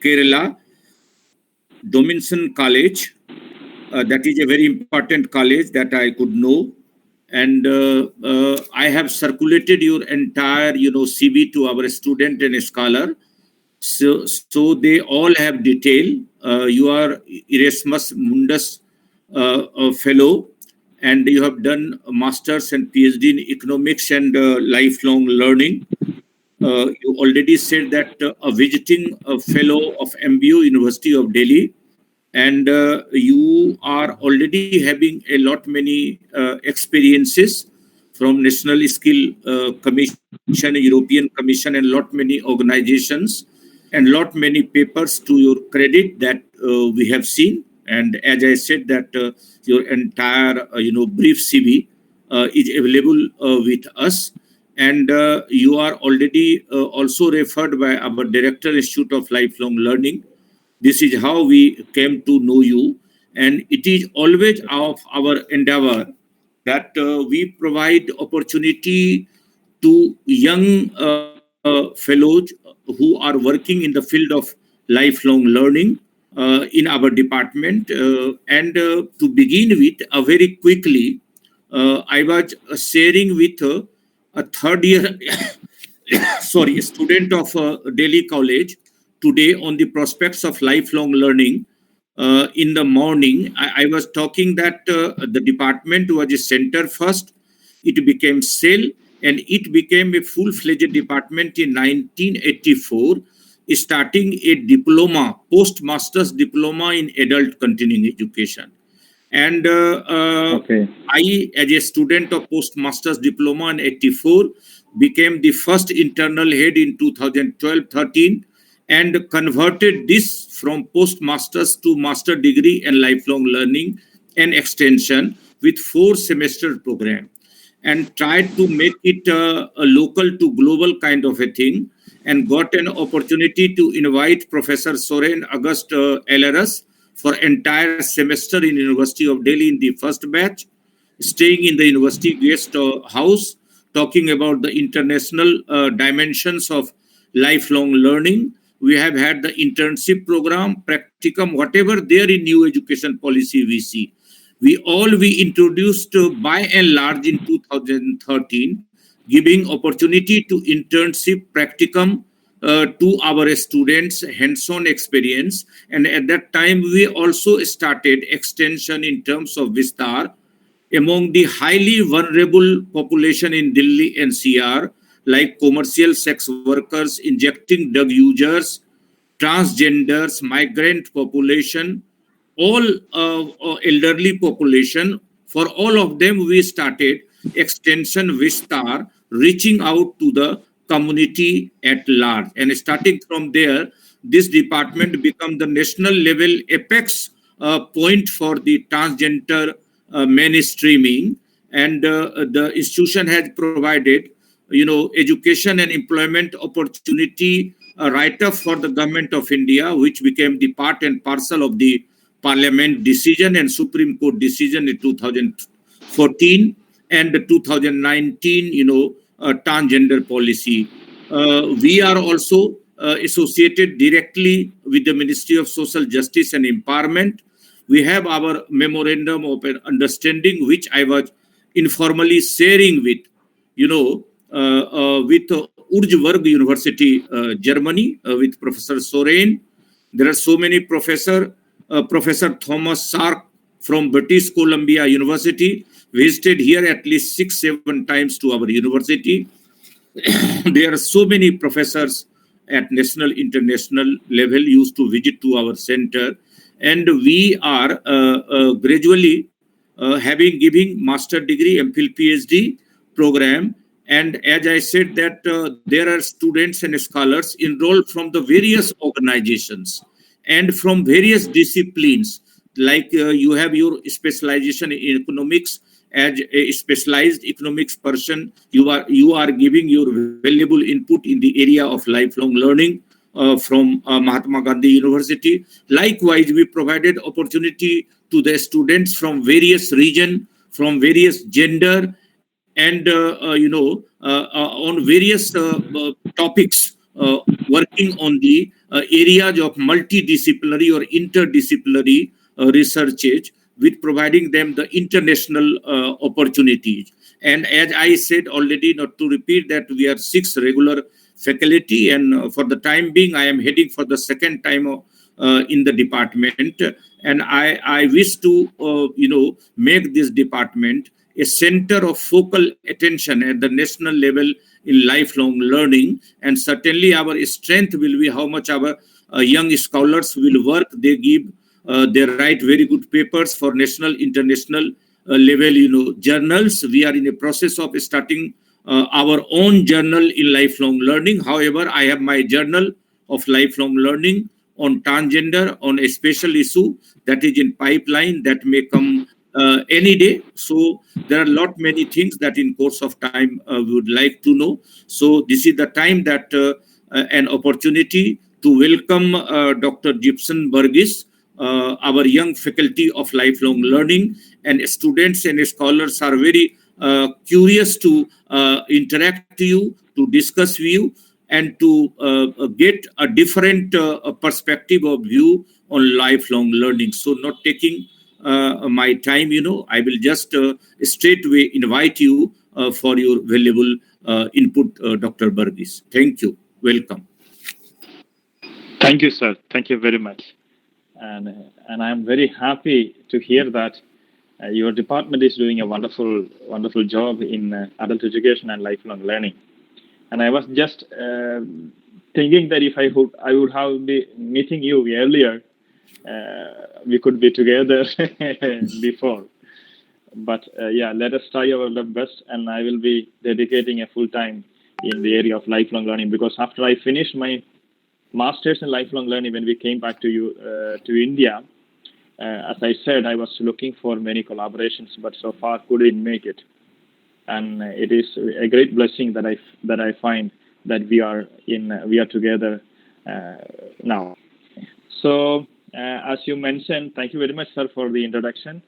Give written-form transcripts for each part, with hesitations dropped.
Kerala, Dominson College. That is a very important college that I could know. And I have circulated your entire, CV to our student and scholar. So they all have detail. You are Erasmus Mundus fellow, and you have done a master's and PhD in economics and lifelong learning. You already said that a visiting fellow of MBU University of Delhi, and you are already having a lot many experiences from National Skill Commission, European Commission, and lot many organizations, and lot many papers to your credit that we have seen. And as I said that your entire brief CV is available with us, and you are already also referred by our Director Institute of Lifelong Learning. This is how we came to know you, and it is always of our endeavor that we provide opportunity to young fellows who are working in the field of lifelong learning in our department. And to begin with, very quickly, I was sharing with a third year, sorry, a student of Delhi College today on the prospects of lifelong learning. In the morning, I was talking that the department was a center first, it became cell, and it became a full-fledged department in 1984, starting a diploma, postmaster's diploma in adult continuing education. And I, as a student of postmaster's diploma in 84, became the first internal head in 2012-13, and converted this from postmasters to master degree in lifelong learning and extension with 4-semester program, and tried to make it a local to global kind of a thing, and got an opportunity to invite Professor Soren August LRS for entire semester in University of Delhi in the first batch, staying in the university guest house, talking about the international dimensions of lifelong learning. We have had the internship program, practicum, whatever there in new education policy we see. We introduced by and large in 2013, giving opportunity to internship practicum to our students, hands-on experience. And at that time, we also started extension in terms of Vistar among the highly vulnerable population in Delhi NCR, like commercial sex workers, injecting drug users, transgenders, migrant population, all elderly population. For all of them, we started extension Vistar, reaching out to the community at large. And starting from there, this department became the national level apex point for the transgender mainstreaming. And the institution has provided, education and employment opportunity write-up for the government of India, which became the part and parcel of the Parliament decision and Supreme Court decision in 2014 and the 2019, transgender policy. We are also associated directly with the Ministry of Social Justice and Empowerment. We have our memorandum of understanding, which I was informally sharing with, with Urzburg University, Germany, with Professor Soren. There are so many professors. Professor Thomas Sark from British Columbia University visited here at least 6-7 times to our university. There are so many professors at national, international level used to visit to our center. And we are gradually giving master degree, MPhil, PhD program. And as I said that there are students and scholars enrolled from the various organizations and from various disciplines, like you have your specialization in economics. As a specialized economics person, you are giving your valuable input in the area of lifelong learning from Mahatma Gandhi University. Likewise, we provided opportunity to the students from various region, from various gender, and on various topics, working on the areas of multidisciplinary or interdisciplinary researches, with providing them the international opportunities. And as I said already, not to repeat, that we are 6 regular faculty, and for the time being, I am heading for the second time in the department, and I wish to make this department a center of focal attention at the national level in lifelong learning. And certainly our strength will be how much our young scholars will work. They give, they write very good papers for national, international level, journals. We are in a process of starting our own journal in lifelong learning. However, I have my journal of lifelong learning on transgender, on a special issue that is in pipeline, that may come any day. So there are lot many things that in course of time we would like to know. So this is the time that an opportunity to welcome Dr. Gibson Varghese, our young faculty of lifelong learning, and students and scholars are very curious to interact to you, to discuss with you, and to get a different perspective of view on lifelong learning. So not taking my time, I will just straightway invite you for your valuable input, Dr. Varghese. Thank you. Welcome. Thank you, sir. Thank you very much. And I'm very happy to hear that your department is doing a wonderful job in adult education and lifelong learning. And I was just thinking that if I would have been meeting you earlier, we could be together before. But yeah, let us try our best, and I will be dedicating a full time in the area of lifelong learning, because after I finished my master's in lifelong learning, when we came back to India, as I said, I was looking for many collaborations, but so far couldn't make it. And it is a great blessing that I find that we are together now. So as you mentioned, thank you very much, sir, for the introduction.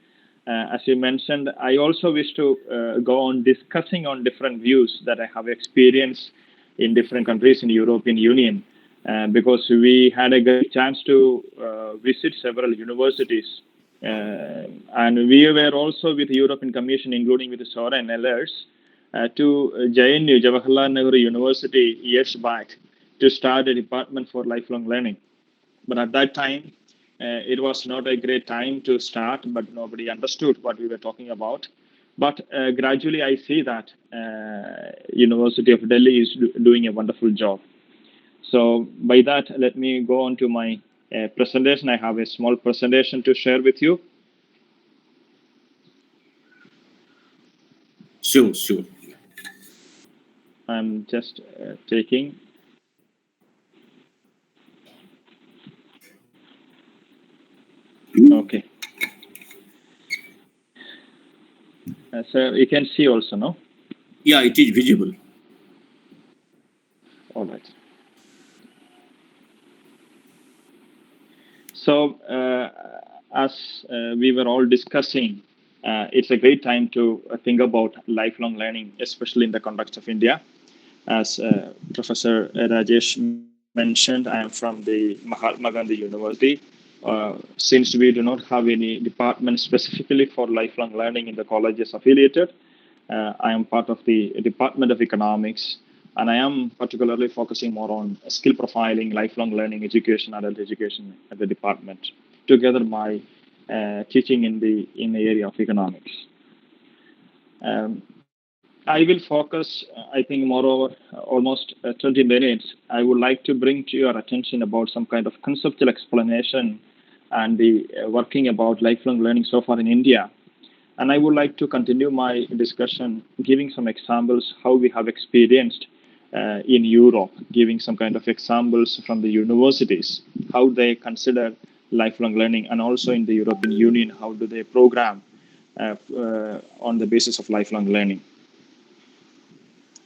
As you mentioned, I also wish to go on discussing on different views that I have experienced in different countries in the European Union, because we had a great chance to visit several universities. And we were also with the European Commission, including with Sora and others, to JNU, Jawaharlal Nehru University, years back, to start a department for lifelong learning. But at that time, it was not a great time to start, but nobody understood what we were talking about. But gradually, I see that University of Delhi is doing a wonderful job. So by that, let me go on to my presentation. I have a small presentation to share with you. Sure. I'm just taking. Okay. So you can see also, no? Yeah, it is visible. All right. So as we were all discussing, it's a great time to think about lifelong learning, especially in the context of India. As Professor Rajesh mentioned, I am from the Mahatma Gandhi University. Since we do not have any department specifically for lifelong learning in the colleges affiliated, I am part of the Department of Economics, and I am particularly focusing more on skill profiling, lifelong learning, education, adult education at the department, together my teaching in the area of economics. I will focus, I think, moreover, almost 20 minutes. I would like to bring to your attention about some kind of conceptual explanation and the working about lifelong learning so far in India. And I would like to continue my discussion giving some examples how we have experienced in Europe, giving some kind of examples from the universities, how they consider lifelong learning, and also in the European Union, how do they program on the basis of lifelong learning.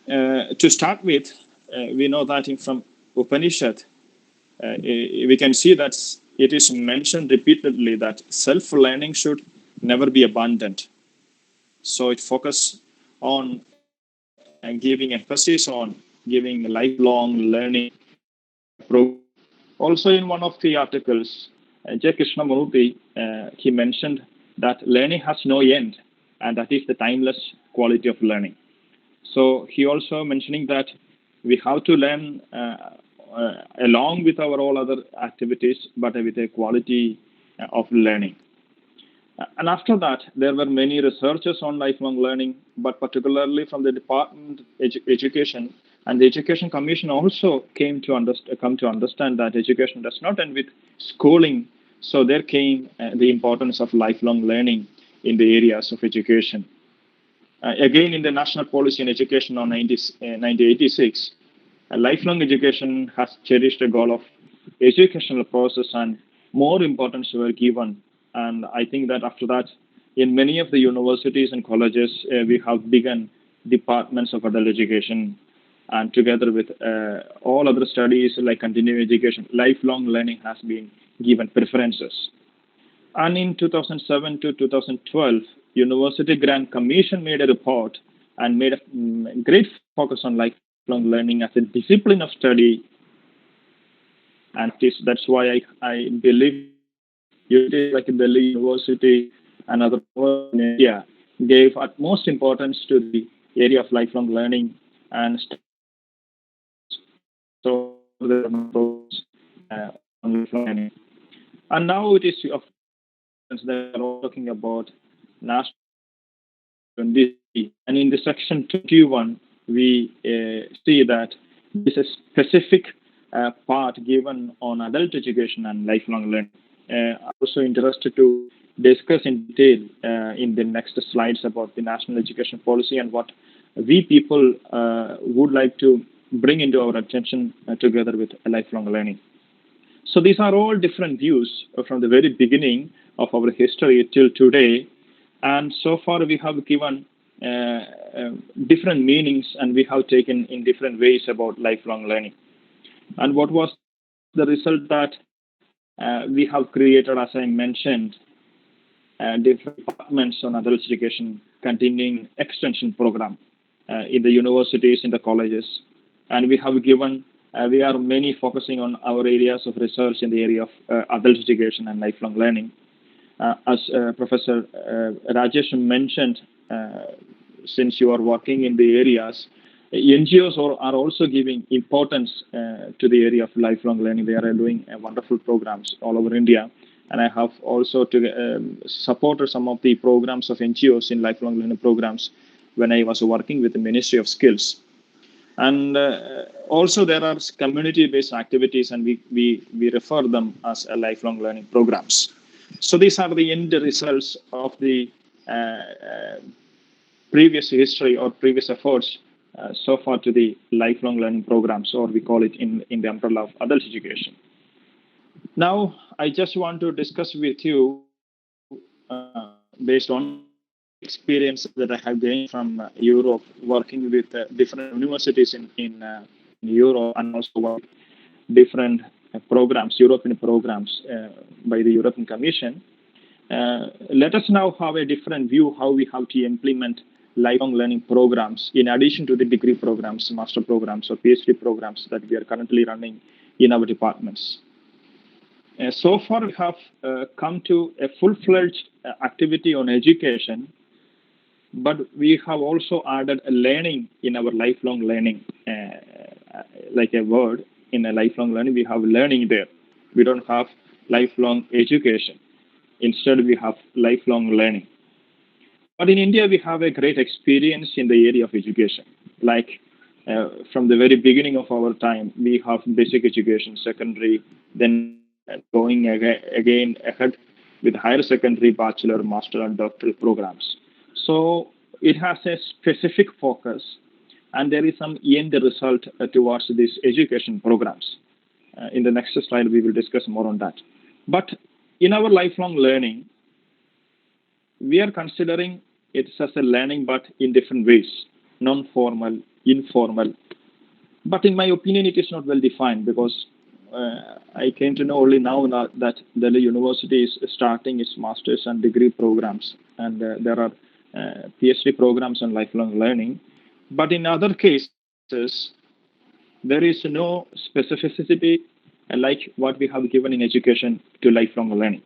To start with, we know that from Upanishad, we can see that it is mentioned repeatedly that self-learning should never be abandoned. So it focuses on giving emphasis on giving lifelong learning program. Also, in one of the articles, J. Krishnamurthy, he mentioned that learning has no end, and that is the timeless quality of learning. So he also mentioning that we have to learn along with our all other activities, but with a quality of learning. And after that, there were many researchers on lifelong learning, but particularly from the Department of Education and the Education Commission also come to understand that education does not end with schooling. So there came the importance of lifelong learning in the areas of education. Again, in the National Policy on Education on 1986, lifelong education has cherished a goal of educational process and more importance were given. And I think that after that, in many of the universities and colleges, we have begun departments of adult education. And together with all other studies like continuing education, lifelong learning has been given preferences. And in 2007 to 2012, University Grant Commission made a report and made a great focus on lifelong learning as a discipline of study and practice. That's why I believe universities like Delhi University and other universities in India gave utmost importance to the area of lifelong learning and started programs. So there are no programs on lifelong learning. And now it is of importance that we are all talking about national education policy 20. And in the section 21, we see that there is a specific part given on adult education and lifelong learning. I'm also interested to discuss in detail in the next slides about the national education policy and what we people would like to bring into our attention together with lifelong learning. So these are all different views from the very beginning of our history till today. And so far we have given different meanings and we have taken in different ways about lifelong learning. And what was the result that we have created, as I mentioned, different departments on adult education containing extension program in the universities, in the colleges. And we have given, we are mainly focusing on our areas of research in the area of adult education and lifelong learning. As Professor Rajesh mentioned, since you are working in the areas, NGOs are also giving importance to the area of lifelong learning. They are doing wonderful programs all over India. And I have also supported some of the programs of NGOs in lifelong learning programs when I was working with the Ministry of Skills. And also there are community-based activities and we refer them as lifelong learning programs. So these are the end results of the previous history or previous efforts so far to the lifelong learning programs, or we call it in the umbrella of adult education. Now, I just want to discuss with you based on my experience that I have gained from Europe, working with different universities in Europe and also different programs, European programs by the European Commission. Let us now have a different view how we have to implement lifelong learning programs in addition to the degree programs, master programs, or PhD programs that we are currently running in our departments. So far, we have come to a full-fledged activity on education, but we have also added a learning in our lifelong learning, like a word in a lifelong learning. We have learning there. We don't have lifelong education. Instead, we have lifelong learning. But in India, we have a great experience in the area of education. Like from the very beginning of our time, we have basic education, secondary, then going again ahead with higher secondary, bachelor, master, and doctoral programs. So it has a specific focus, and there is some end result towards these education programs. In the next slide, we will discuss more on that. But in our lifelong learning, we are considering it as a learning, but in different ways, non-formal, informal. But in my opinion, it is not well defined because I came to know only now that Delhi University is starting its master's and degree programs, and there are PhD programs on lifelong learning. But in other cases, there is no specificity like what we have given in education to lifelong learning.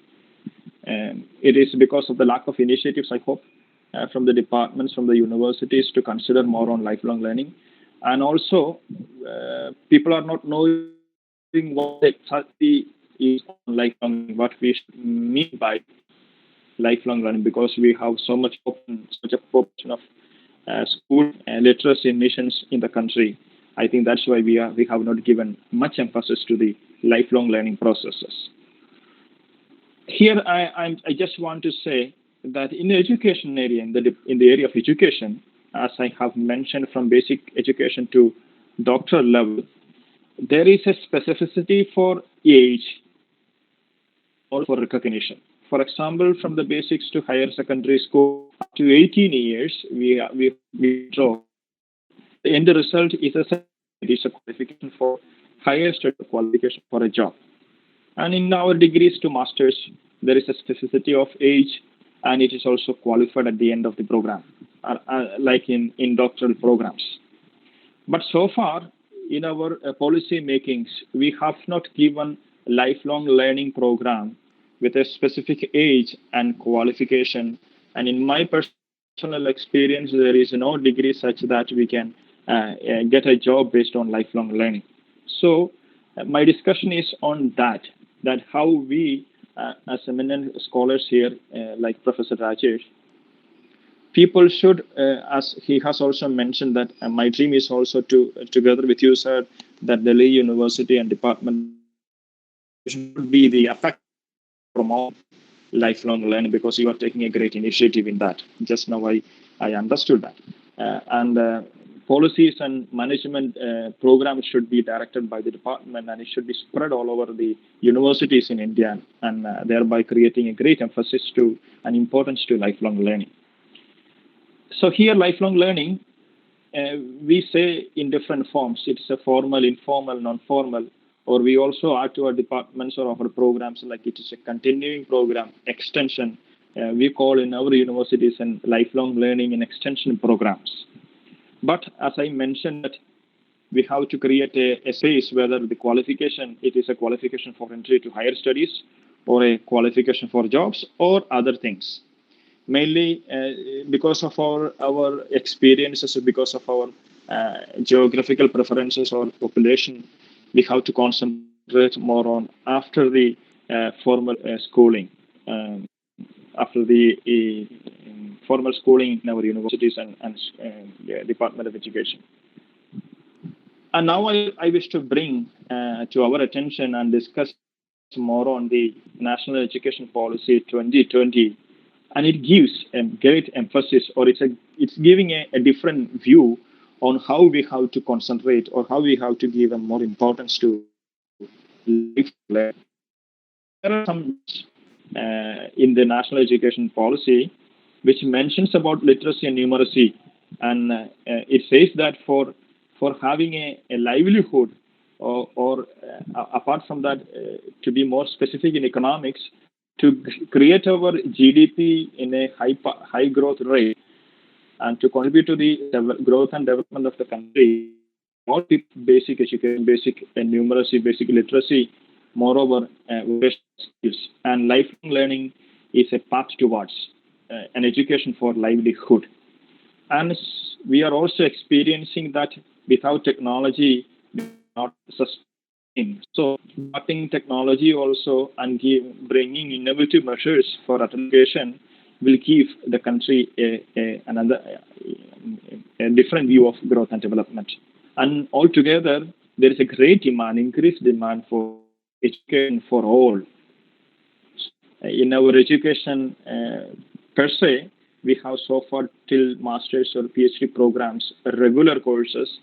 It is because of the lack of initiatives, I hope, from the departments, from the universities to consider more on lifelong learning. And also, people are not knowing what exactly is on lifelong learning, what we mean by lifelong learning, because we have so much a population of school literacy missions in the country. I think that's why we have not given much emphasis to the lifelong learning processes. Here, I just want to say that in the education area, in the area of education, as I have mentioned, from basic education to doctoral level, there is a specificity for age and also for recognition. For example, from the basics to higher secondary school up to 18 years, we draw. The end result is a certificate. It is a qualification for higher study, qualification for a job. And in our degrees to masters, there is a specificity of age, and it is also qualified at the end of the program, like in doctoral programs. But so far, in our policy makings, we have not given lifelong learning program with a specific age and qualification. And in my personal experience, there is no degree such that we can get a job based on lifelong learning. So my discussion is on that how we, as eminent scholars here, like Professor Rajesh, people should, as he has also mentioned, that my dream is also to, together with you, sir, that Delhi University and Department of Education should be the effective one to promote lifelong learning, because you are taking a great initiative in that. Just now, I understood that. And policies and management programs should be directed by the department, and it should be spread all over the universities in India, and thereby creating a great emphasis to and importance to lifelong learning. So here, lifelong learning, we say in different forms. It's a formal, informal, non-formal, or we also add to our departments or our programs like it is a continuing program, extension. We call in our universities and lifelong learning and extension programs. But as I mentioned, that we have to create a space whether the qualification, it is a qualification for entry to higher studies or a qualification for jobs or other things, mainly because of our experiences, because of our geographical preferences or population. We have to concentrate more on after the formal schooling, after the formal schooling in our universities and Department of Education. And now I wish to bring to our attention and discuss more on the National Education Policy 2020, and it gives a great emphasis, or it's giving a different view on how we have to concentrate or how we have to give a more importance to lifelong learning. There are some in the National Education Policy which mentions about literacy and numeracy, and it says that for having a livelihood, or apart from that, to be more specific in economics, to create our GDP in a high growth rate and to contribute to the growth and development of the country, all people basic education, basic numeracy, basic literacy, moreover vocational skills and lifelong learning is a path towards an education for livelihood. And we are also experiencing that without technology, we cannot sustain. So, adopting technology also and bringing innovative measures for education will give the country a different view of growth and development. And altogether, there is a great demand, increased demand for education for all. In our education per se, we have so far till master's or PhD programs, regular courses,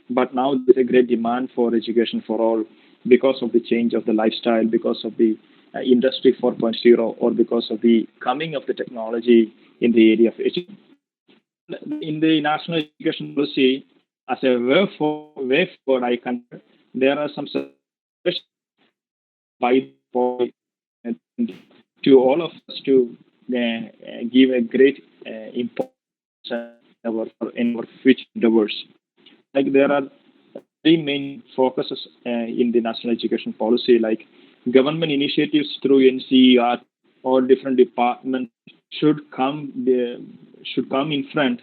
but now there's a great demand for education for all because of the change of the lifestyle, because of the industry 4.0, or because of the coming of the technology in the area of education. In the national education policy, as a way forward, I consider there are some suggestions by the to all of us to give a great importance in our future endeavors. Like there are three main focuses in the national education policy, like government initiatives through NCER or different departments should come in front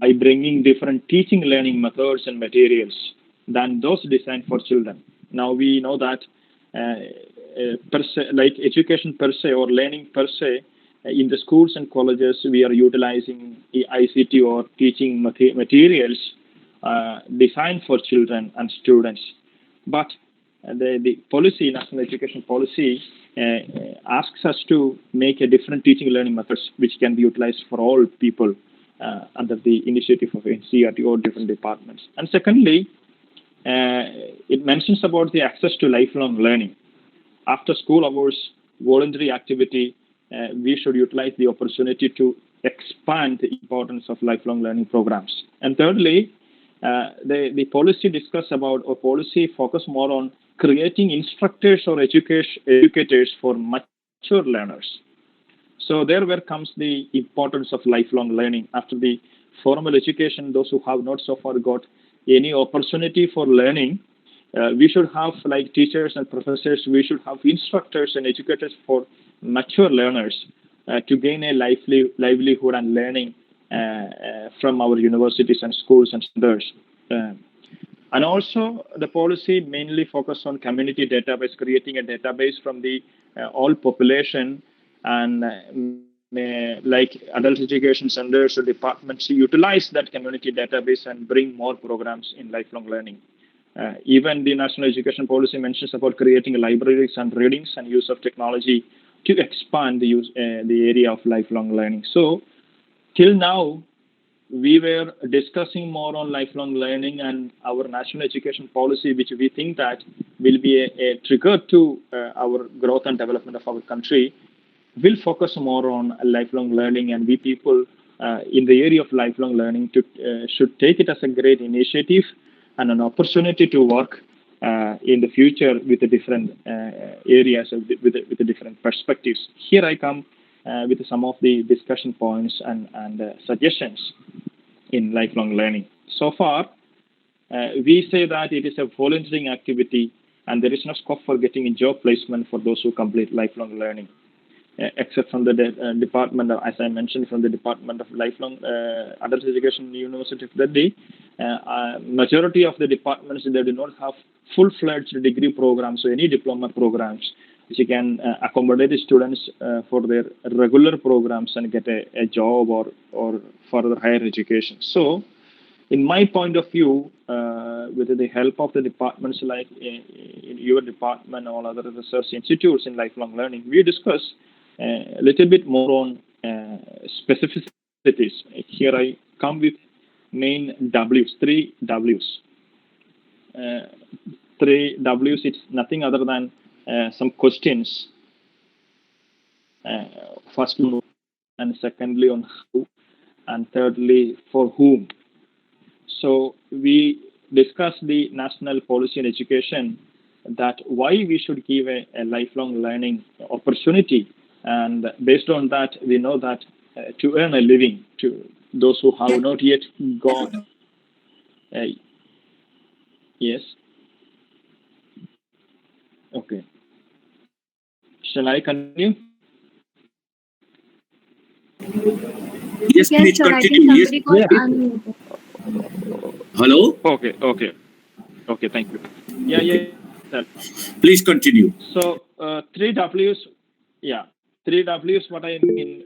by bringing different teaching learning methods and materials than those designed for children. Now we know that per se, like education per se or learning per se, in the schools and colleges, we are utilizing ICT or teaching materials designed for children and students. But the policy, national education policy, asks us to make a different teaching learning methods which can be utilized for all people under the initiative of NCERT or different departments. And secondly, it mentions about the access to lifelong learning. After school hours, voluntary activity, we should utilize the opportunity to expand the importance of lifelong learning programs. And thirdly, the policy discuss about or policy focus more on creating instructors or educators for mature learners. So there where comes the importance of lifelong learning. After the formal education, those who have not so far got any opportunity for learning, we should have like teachers and professors, we should have instructors and educators for mature learners to gain a livelihood and learning from our universities and schools and centers. And also the policy mainly focus on community database, creating a database from the all population and like adult education centers or departments to utilize that community database and bring more programs in lifelong learning. Even the national education policy mentions about creating libraries and readings and use of technology to expand the area of lifelong learning. So till now, we were discussing more on lifelong learning and our national education policy, which we think that will be a trigger to our growth and development of our country, will focus more on lifelong learning, and we people in the area of lifelong learning should take it as a great initiative and an opportunity to work in the future with the different areas with the different perspectives. Here I come with some of the discussion points and suggestions in lifelong learning. So far, we say that it is a volunteering activity and there is no scope for getting a job placement for those who complete lifelong learning. Except from the department, as I mentioned, from the Department of Lifelong Adult Education, University of Delhi, majority of the departments they do not have full-fledged degree programs or any diploma programs which can accommodate the students for their regular programs and get a job or further higher education. So, in my point of view, with the help of the departments like in your department or other research institutes in lifelong learning, we discuss a little bit more on specificities. Here I come with main W's, three W's. Three W's, it's nothing other than some questions. First, and secondly, on how, and thirdly, for whom. So we discussed the national policy in education that why we should give a lifelong learning opportunity. And based on that, we know that to earn a living, to those who have not yet got, yes, okay. Shall I continue? Yes, Yes, please sir. I think continue. Yes, somebody got Yeah. unmuted. hello. Okay. Thank you. Yeah. Sir. Please continue. So three W's, yeah, three W's. What I mean,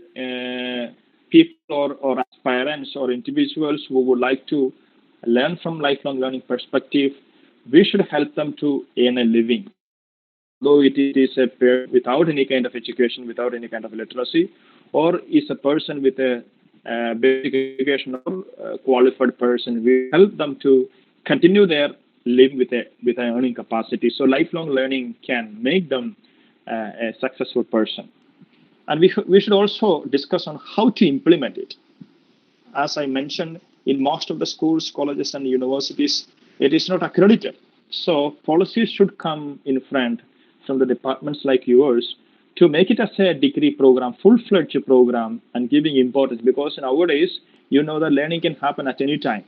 people or aspirants or individuals who would like to learn from lifelong learning perspective, we should help them to earn a living. Though it is a person without any kind of education, without any kind of literacy, or is a person with a basic education or qualified person, we help them to continue their living with an earning capacity. So lifelong learning can make them a successful person. And we should also discuss on how to implement it. As I mentioned, in most of the schools, colleges, and universities, it is not accredited. So policies should come in front from the departments like yours to make it as a degree program, full-fledged program, and giving importance. Because nowadays, you know that learning can happen at any time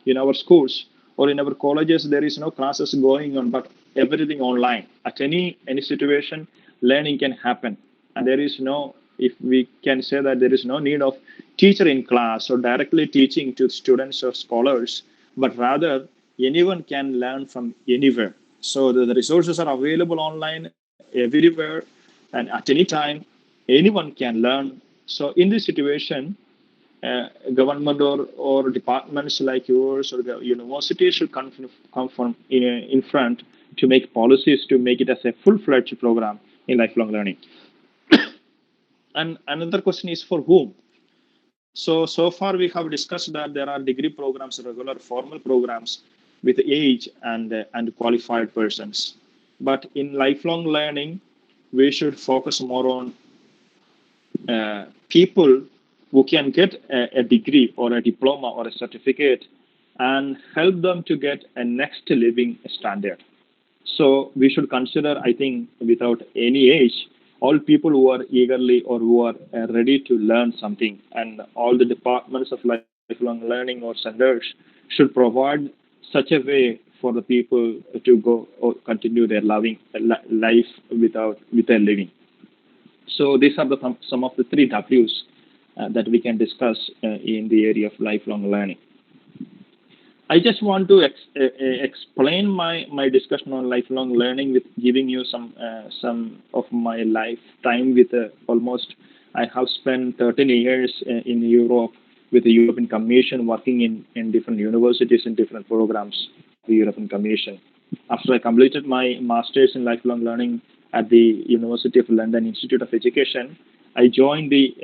in our schools. or in our colleges there is no classes going on, but everything online. At any situation, learning can happen, and there is no, if we can say that there is no need of teacher in class or directly teaching to students or scholars, but rather anyone can learn from anywhere. So the resources are available online everywhere, and at any time anyone can learn. So in this situation, government or departments like yours or the universities should come from in front to make policies to make it as a full-fledged program in lifelong learning. And another question is for whom? So far we have discussed that there are degree programs, regular formal programs with age and qualified persons. But in lifelong learning, we should focus more on people who can get a degree or a diploma or a certificate and help them to get a next living standard. So we should consider, I think, without any age, all people who are eagerly or who are ready to learn something, and all the departments of lifelong learning or centers should provide such a way for the people to go or continue their loving life with their living. So these are some of the three W's that we can discuss in the area of lifelong learning. I just want to explain my discussion on lifelong learning with giving you some of my lifetime with almost. I have spent 13 years in Europe with the European Commission, working in different universities and different programs of the European Commission. After I completed my master's in lifelong learning at the University of London Institute of Education, I joined the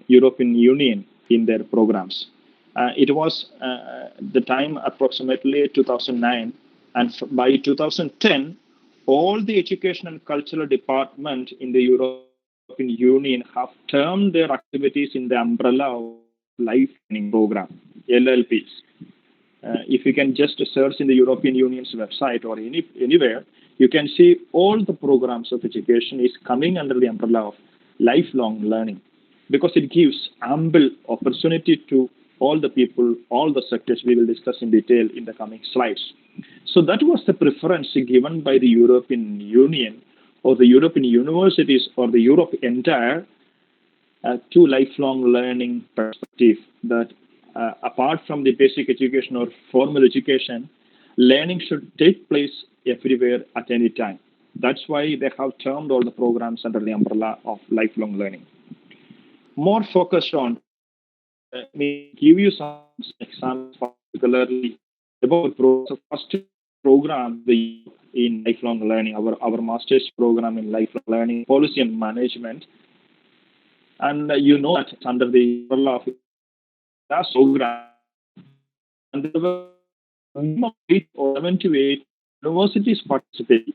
European Union in their programs. It was the time approximately 2009, and by 2010, all the education and cultural department in the European Union have termed their activities in the umbrella of life learning program, LLPs. If you can just search in the European Union's website or anywhere, you can see all the programs of education is coming under the umbrella of lifelong learning, because it gives ample opportunity to all the people, all the sectors we will discuss in detail in the coming slides. So that was the preference given by the European Union or the European universities or the Europe entire to lifelong learning perspective, that apart from the basic education or formal education, learning should take place everywhere at any time. That's why they have termed all the programs under the umbrella of lifelong learning. More focused on, let me give you some examples particularly about the first program in lifelong learning, our master's program in lifelong learning, policy and management. And you know that it's under the umbrella of that program, and there were minimum 8 or 7 to 8 universities participating.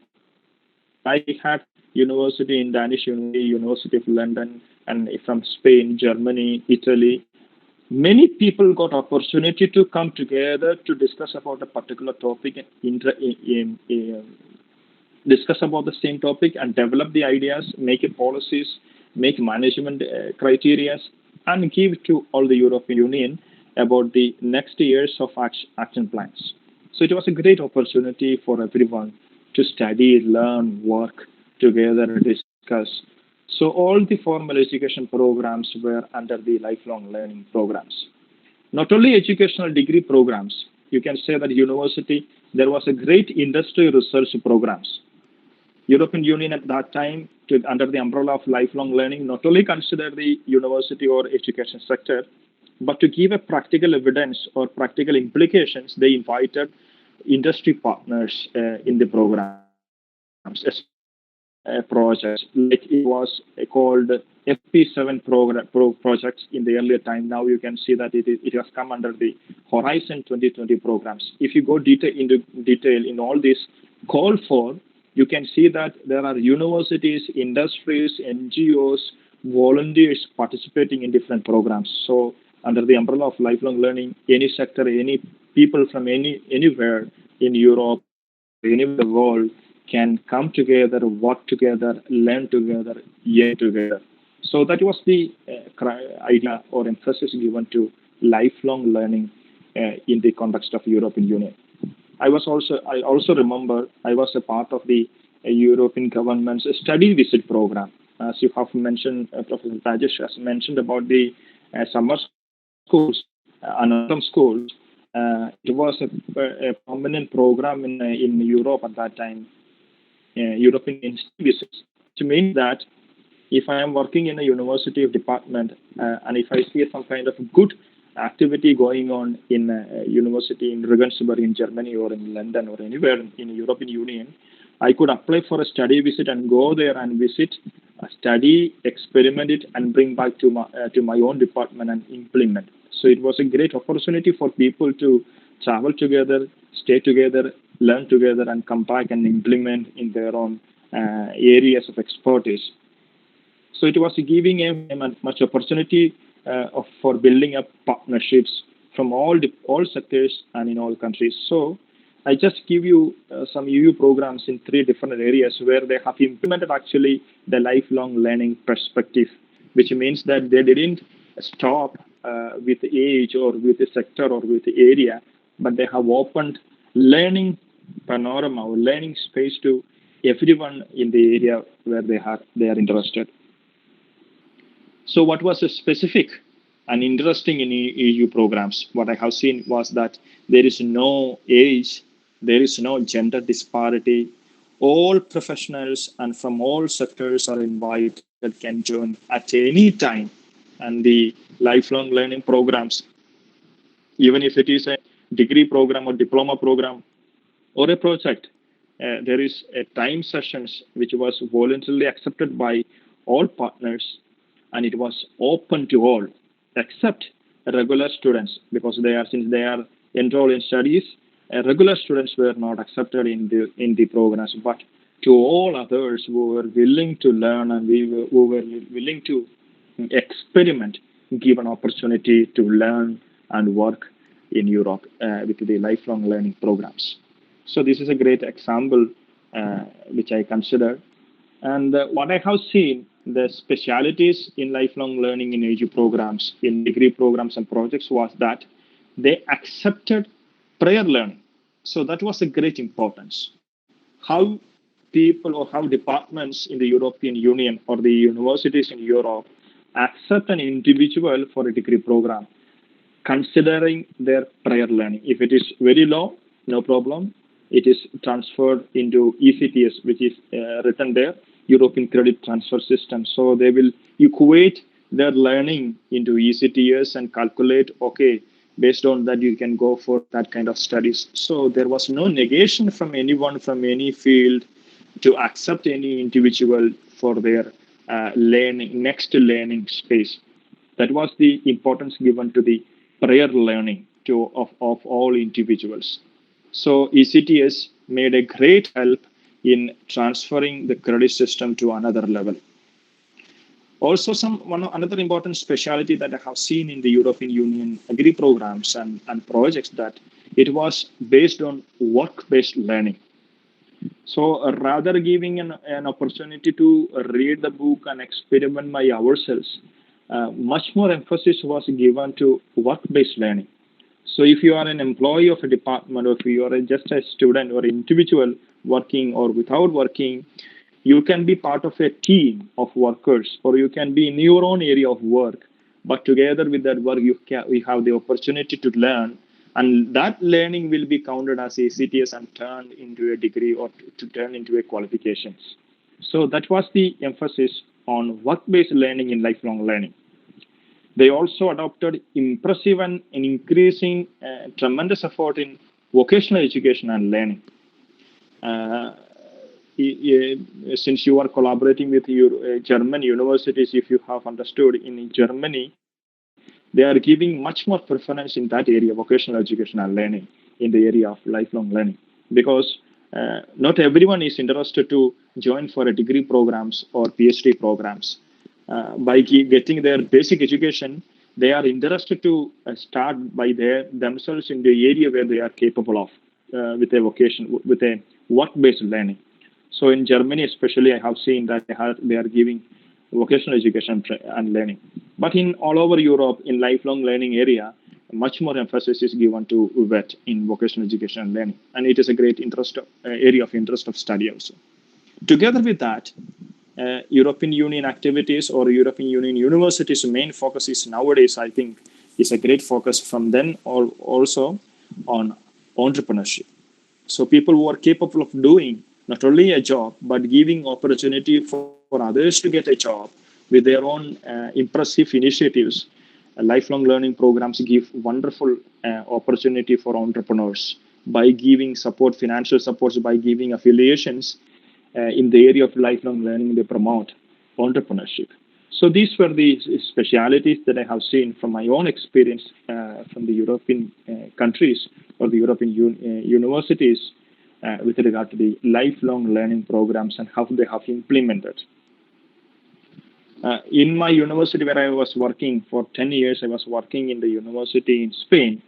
I had university in Danish University, University of London, and from Spain, Germany, Italy. Many people got opportunity to come together to discuss about a particular topic, discuss about the same topic and develop the ideas, make it policies, make management criteria, and give to all the European Union about the next years of action plans. So it was a great opportunity for everyone to study, learn, work together, discuss. So all the formal education programs were under the lifelong learning programs. Not only educational degree programs, you can say that university, there was a great industry research programs. European Union at that time, under the umbrella of lifelong learning, not only considered the university or education sector, but to give a practical evidence or practical implications, they invited industry partners in the programs, projects. Like it was called FP7 projects in the earlier time. Now you can see that it has come under the Horizon 2020 programs. If you go into detail in all this call for, you can see that there are universities, industries, NGOs, volunteers participating in different programs. So under the umbrella of lifelong learning, any sector, any people from anywhere in Europe, anywhere in the world can come together, work together, learn together, yearn together. So that was the idea or emphasis given to lifelong learning in the context of European Union. I also remember I was a part of the European government's study visit program. As you have mentioned, Professor Rajesh has mentioned about the summer schools and autumn schools. It was a prominent program in Europe at that time, European Union study visits, which means that if I am working in a university of department and if I see some kind of good activity going on in a university in Regensburg in Germany or in London or anywhere in the European Union, I could apply for a study visit and go there and visit, study, experiment it, and bring back to my own department and implement. So it was a great opportunity for people to travel together, stay together, learn together, and come back and implement in their own areas of expertise. So it was giving a much opportunity for building up partnerships from all sectors and in all countries. So I just give you some EU programs in three different areas where they have implemented actually the lifelong learning perspective, which means that they didn't stop with age or with a sector or with the area, but they have opened learning panorama or learning space to everyone in the area where they are interested. So what was specific and interesting in EU programs, what I have seen was that there is no age, there is no gender disparity. All professionals and from all sectors are invited, can join at any time. And the lifelong learning programs, even if it is a degree program or diploma program or a project, there is a time sessions which was voluntarily accepted by all partners, and it was open to all except regular students, because since they are enrolled in studies, regular students were not accepted in the programs, but to all others who were willing to learn and who were willing to experiment, give an opportunity to learn and work in Europe with the lifelong learning programs. So this is a great example which I consider. And what I have seen, the specialities in lifelong learning in AG programs, in degree programs and projects, was that they accepted prior learning. So that was a great importance. How people or how departments in the European Union or the universities in Europe accept an individual for a degree program, considering their prior learning. If it is very low, no problem. It is transferred into ECTS, which is written there, European Credit Transfer System. So they will equate their learning into ECTS and calculate, okay, based on that, you can go for that kind of studies. So there was no negation from anyone from any field to accept any individual for their next learning space. That was the importance given to the prior learning of all individuals. So ECTS made a great help in transferring the credit system to another level. Also, another important specialty that I have seen in the European Union agri programs and projects, that it was based on work-based learning. So rather giving an opportunity to read the book and experiment by ourselves, much more emphasis was given to work-based learning. So if you are an employee of a department, or if you are just a student or individual working or without working, you can be part of a team of workers, or you can be in your own area of work. But together with that work, we have the opportunity to learn, and that learning will be counted as ACTS and turned into a degree or to turn into a qualifications. So that was the emphasis on work-based learning in lifelong learning. They also adopted impressive and increasing tremendous effort in vocational education and learning. Uh, since you are collaborating with your German universities, if you have understood, in Germany, they are giving much more preference in that area, vocational education and learning, in the area of lifelong learning, because not everyone is interested to join for a degree programs or PhD programs. By getting their basic education, they are interested to start by themselves in the area where they are capable of, with a vocation, with a work-based learning. So in Germany, especially, I have seen that they are giving vocational education and learning. But in all over Europe, in lifelong learning area, much more emphasis is given to VET in vocational education and learning, and it is a great area of interest of study also. Together with that, European Union activities or European Union universities' main focus is nowadays, I think, is a great focus from then or also on entrepreneurship. So people who are capable of doing not only a job but giving opportunity for others to get a job with their own impressive initiatives. Lifelong learning programs give wonderful opportunity for entrepreneurs by giving support, financial supports, by giving affiliations in the area of lifelong learning. They promote entrepreneurship. So these were the specialities that I have seen from my own experience from the European countries or the European universities with regard to the lifelong learning programs and how they have implemented. In my university where I was working for 10 years, I was working in the university in Spain.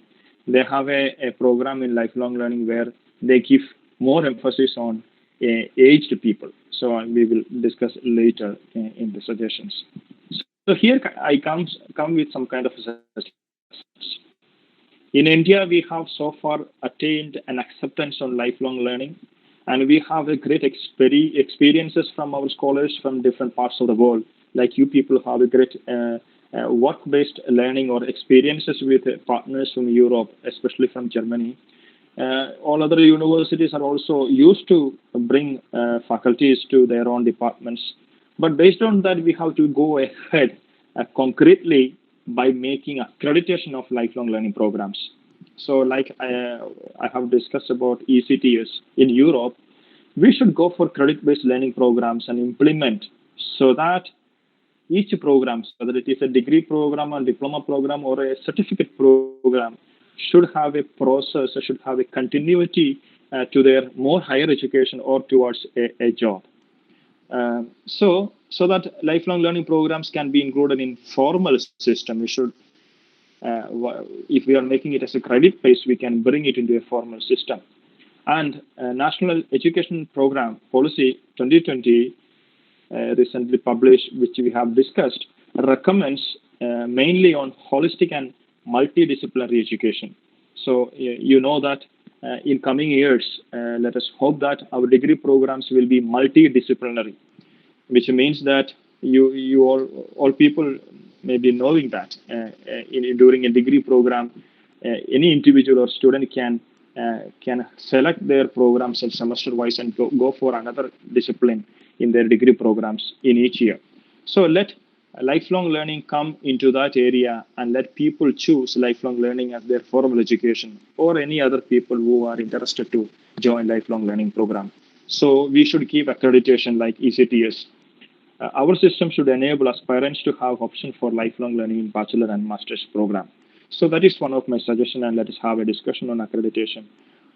They have a program in lifelong learning where they give more emphasis on aged people. So we will discuss later in the suggestions. So here I come with some kind of suggestions. In India, we have so far attained an acceptance on lifelong learning, and we have a great experiences from our scholars from different parts of the world. Like you people have a great work-based learning or experiences with partners from Europe, especially from Germany. All other universities are also used to bring faculties to their own departments. But based on that, we have to go ahead concretely by making accreditation of lifelong learning programs. So like I have discussed about ECTS in Europe, we should go for credit-based learning programs and implement so that each program, whether it is a degree program, a diploma program, or a certificate program, should have a process, should have a continuity to their more higher education or towards a job. So that lifelong learning programs can be included in formal system. We should, if we are making it as a credit base, we can bring it into a formal system. And National Education Program Policy 2020, recently published, which we have discussed, recommends mainly on holistic and multidisciplinary education. So you know that in coming years, let us hope that our degree programs will be multidisciplinary, which means that you all people may be knowing that during a degree program, any individual or student can select their programs semester wise and go for another discipline in their degree programs in each year. So let lifelong learning come into that area and let people choose lifelong learning as their formal education or any other people who are interested to join lifelong learning program. So we should give accreditation like ECTS. Our system should enable aspirants to have option for lifelong learning in bachelor and master's program. So that is one of my suggestions, and let us have a discussion on accreditation.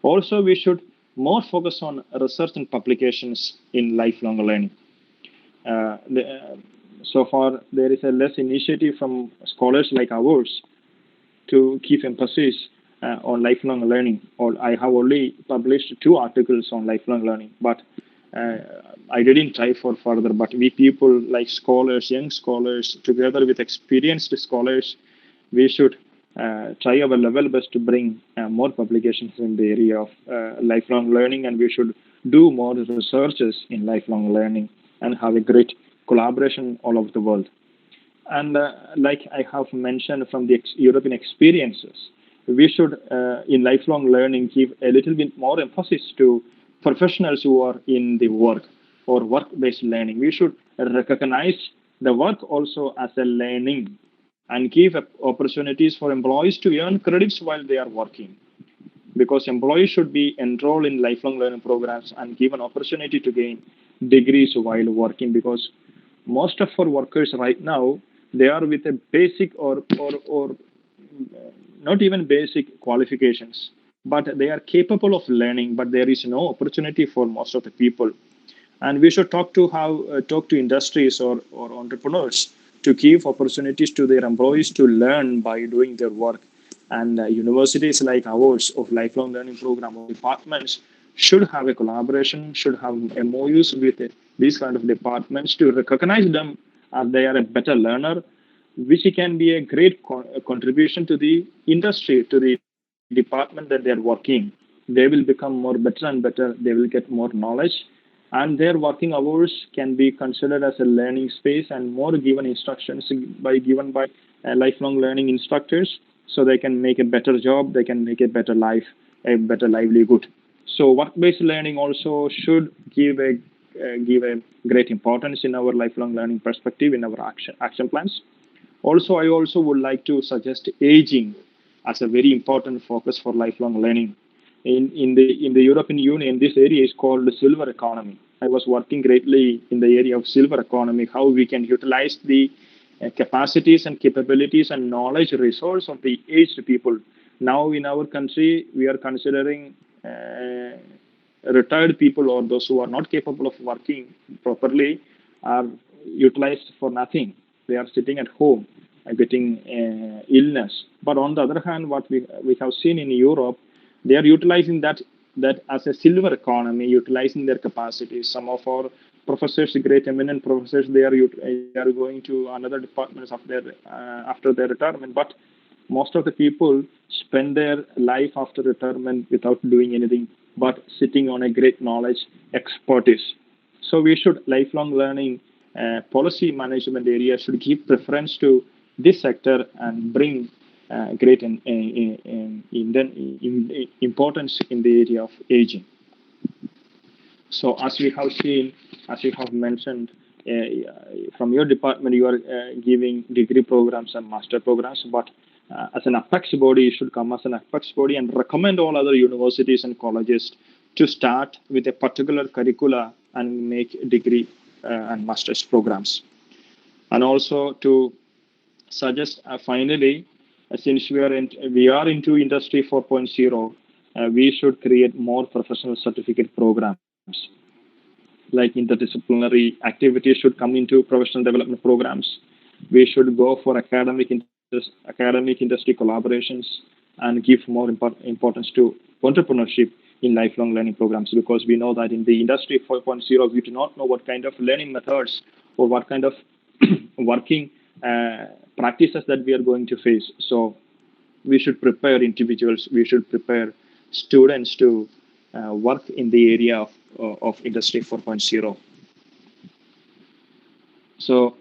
Also, we should more focus on research and publications in lifelong learning. So far, there is a less initiative from scholars like ours to keep emphasis on lifelong learning. Or I have only published 2 articles on lifelong learning, but I didn't try for further. But we people like scholars, young scholars, together with experienced scholars, we should try our level best to bring more publications in the area of lifelong learning, and we should do more researches in lifelong learning and have a great collaboration all over the world. And like I have mentioned from the European experiences, we should, in lifelong learning, give a little bit more emphasis to professionals who are in the work or work-based learning. We should recognize the work also as a learning and give opportunities for employees to earn credits while they are working. Because employees should be enrolled in lifelong learning programs and given opportunity to gain degrees while working, because most of our workers right now, they are with a basic or not even basic qualifications, but they are capable of learning, but there is no opportunity for most of the people. And we should talk to industries or entrepreneurs to give opportunities to their employees to learn by doing their work. And universities like ours of lifelong learning program or departments should have a collaboration, should have MOUs with these kind of departments to recognize them as they are a better learner which can be a great contribution to the industry, to the department that they are working. They will become more better and better. They will get more knowledge, and their working hours can be considered as a learning space and more given instructions given by lifelong learning instructors, so they can make a better job. They can make a better life, a better livelihood. So work-based learning also should give a great importance in our lifelong learning perspective in our action plans. Also, I also would like to suggest aging as a very important focus for lifelong learning. In the European Union, this area is called the silver economy. I was working greatly in the area of silver economy, how we can utilize the capacities and capabilities and knowledge resource of the aged people. Now in our country, we are considering retired people or those who are not capable of working properly are utilized for nothing. They are sitting at home getting illness. But on the other hand, what we have seen in Europe, they are utilizing that as a silver economy, utilizing their capacities. Some of our professors, great eminent professors, they are going to another departments after their retirement. But most of the people spend their life after retirement without doing anything but sitting on a great knowledge expertise. So we should lifelong learning policy management area should give preference to this sector and bring great importance in the area of aging. So as we have seen, as you have mentioned, from your department, you are giving degree programs and master programs, but as an apex body, you should come as an apex body and recommend all other universities and colleges to start with a particular curricula and make degree and master's programs. And also to suggest finally, since we are into Industry 4.0, we should create more professional certificate programs like interdisciplinary activities should come into professional development programs. We should go for academic industry collaborations and give more importance to entrepreneurship in lifelong learning programs, because we know that in the industry 4.0 we do not know what kind of learning methods or what kind of working practices that we are going to face. So we should prepare individuals, we should prepare students to work in the area of industry 4.0. So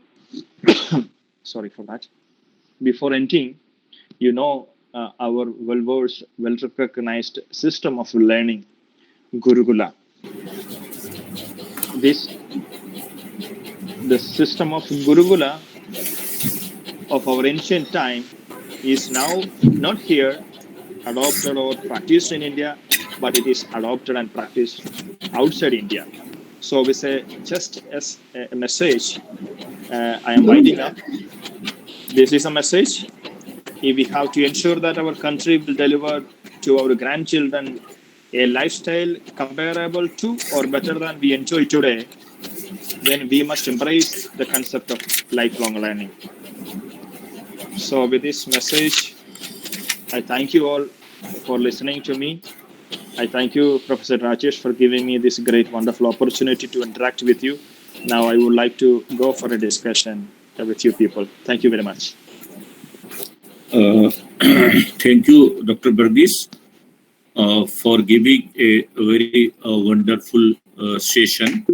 sorry for that. Before ending, you know, our well-versed, well-recognized system of learning, Gurukula. This the system of Gurukula of our ancient time is now not here adopted or practiced in India, but it is adopted and practiced outside India. So we say just as a message, I am winding up. This is a message. If we have to ensure that our country will deliver to our grandchildren a lifestyle comparable to or better than we enjoy today, then we must embrace the concept of lifelong learning. So with this message, I thank you all for listening to me. I thank you, Professor Rajesh, for giving me this great, wonderful opportunity to interact with you. Now I would like to go for a discussion with you people. Thank you very much. Thank you, Dr. Varghese, for giving a very wonderful session.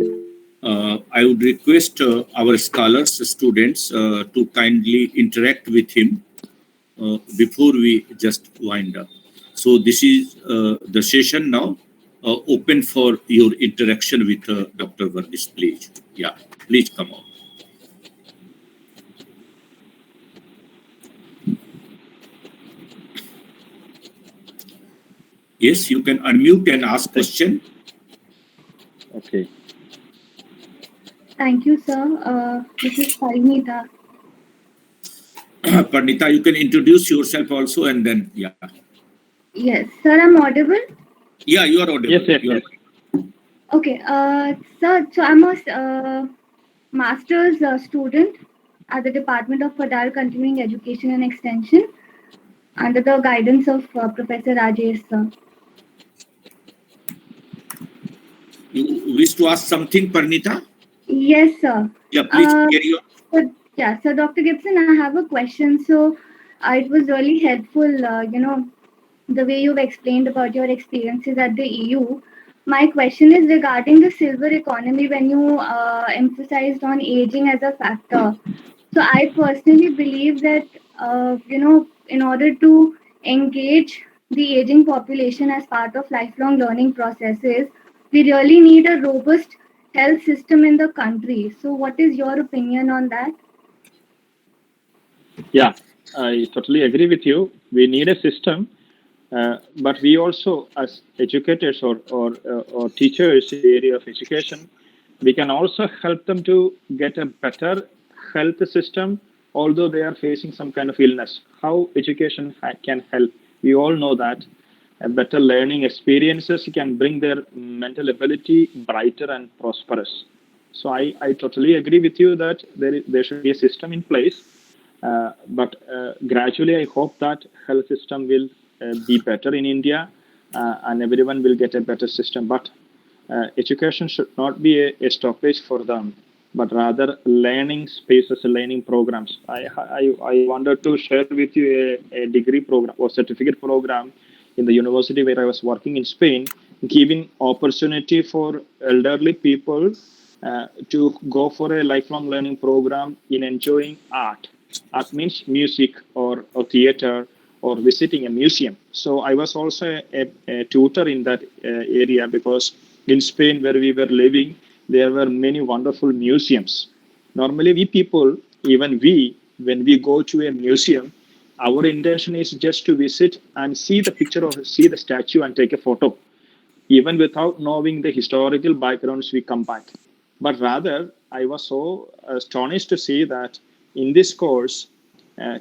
I would request our scholars, students, to kindly interact with him before we just wind up. So this is the session now open for your interaction with Dr. Varghese, please. Yeah, please come on. Yes, you can unmute and ask question. Okay. Thank you, sir. This is Parinita. Parnita, you can introduce yourself also and then, yeah. Yes, sir, I'm audible? Yeah, you are audible. Yes. Okay, sir, so I'm a master's student at the Department of Adult Continuing Education and Extension under the guidance of Professor Rajesh, sir. You wish to ask something, Parnita? Yes, sir. Yeah, please carry on. Yeah, so Dr. Gibson, I have a question. So it was really helpful, the way you've explained about your experiences at the EU. My question is regarding the silver economy when you emphasized on aging as a factor. So I personally believe that, in order to engage the aging population as part of lifelong learning processes, we really need a robust health system in the country. So what is your opinion on that? Yeah, I totally agree with you. We need a system, but we also, as educators or teachers in the area of education, we can also help them to get a better health system, although they are facing some kind of illness. How education can help? We all know that better learning experiences can bring their mental ability brighter and prosperous. So I totally agree with you that there should be a system in place, but gradually, I hope that health system will be better in India, and everyone will get a better system. But education should not be a stoppage for them, but rather learning spaces, learning programs. I wanted to share with you a degree program or certificate program in the university where I was working in Spain, giving opportunity for elderly people to go for a lifelong learning program in enjoying art. Art means music or theater or visiting a museum. So I was also a tutor in that area because in Spain, where we were living, there were many wonderful museums. Normally, we people, even we, when we go to a museum, our intention is just to visit and see the picture or see the statue and take a photo. Even without knowing the historical backgrounds, we come back. But rather, I was so astonished to see that in this course,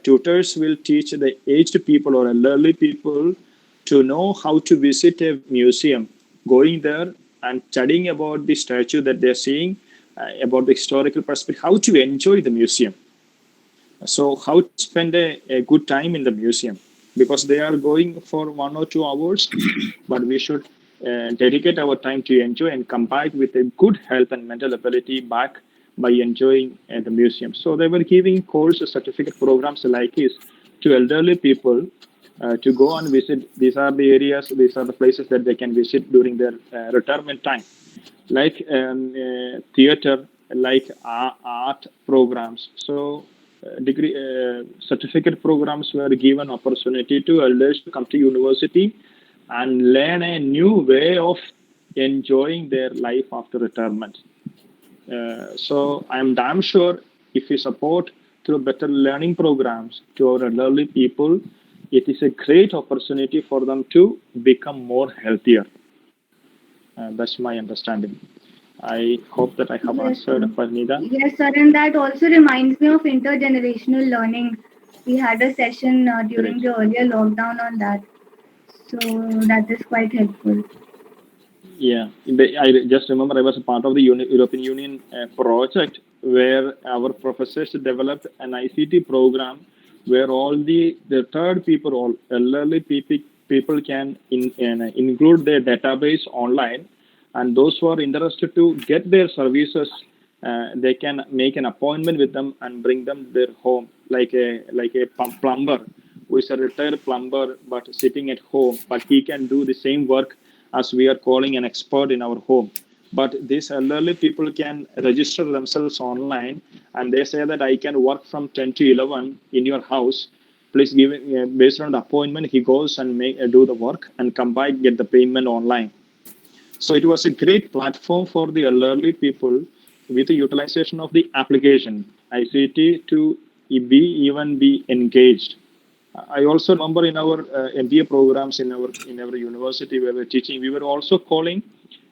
tutors will teach the aged people or elderly people to know how to visit a museum, going there and studying about the statue that they're seeing, about the historical perspective, how to enjoy the museum. So, how to spend a good time in the museum because they are going for 1 or 2 hours, but we should dedicate our time to enjoy and come back with a good health and mental ability back by enjoying the museum. So, they were giving course certificate programs like this to elderly people to go and visit. These are the areas, these are the places that they can visit during their retirement time, like theater, like art programs. So, degree certificate programs were given opportunity to elders to come to university and learn a new way of enjoying their life after retirement. So I'm damn sure if we support through better learning programs to our elderly people, it is a great opportunity for them to become more healthier. That's my understanding. I hope that I have Yes, answered, sir. Parnida. Yes, sir. And that also reminds me of intergenerational learning. We had a session during Great. the earlier lockdown on that. So that is quite helpful. Yeah, I just remember I was a part of the European Union project where our professors developed an ICT program where all the third people, all elderly people can include their database online, and those who are interested to get their services, they can make an appointment with them and bring them their home, like a plumber who is a retired plumber but sitting at home, but he can do the same work as we are calling an expert in our home. But these elderly people can register themselves online and they say that I can work from 10 to 11 in your house. Please give it, based on the appointment, he goes and do the work and come back, get the payment online. So it was a great platform for the elderly people with the utilization of the application ICT to be engaged. I also remember in our MBA programs in our university where we were teaching, we were also calling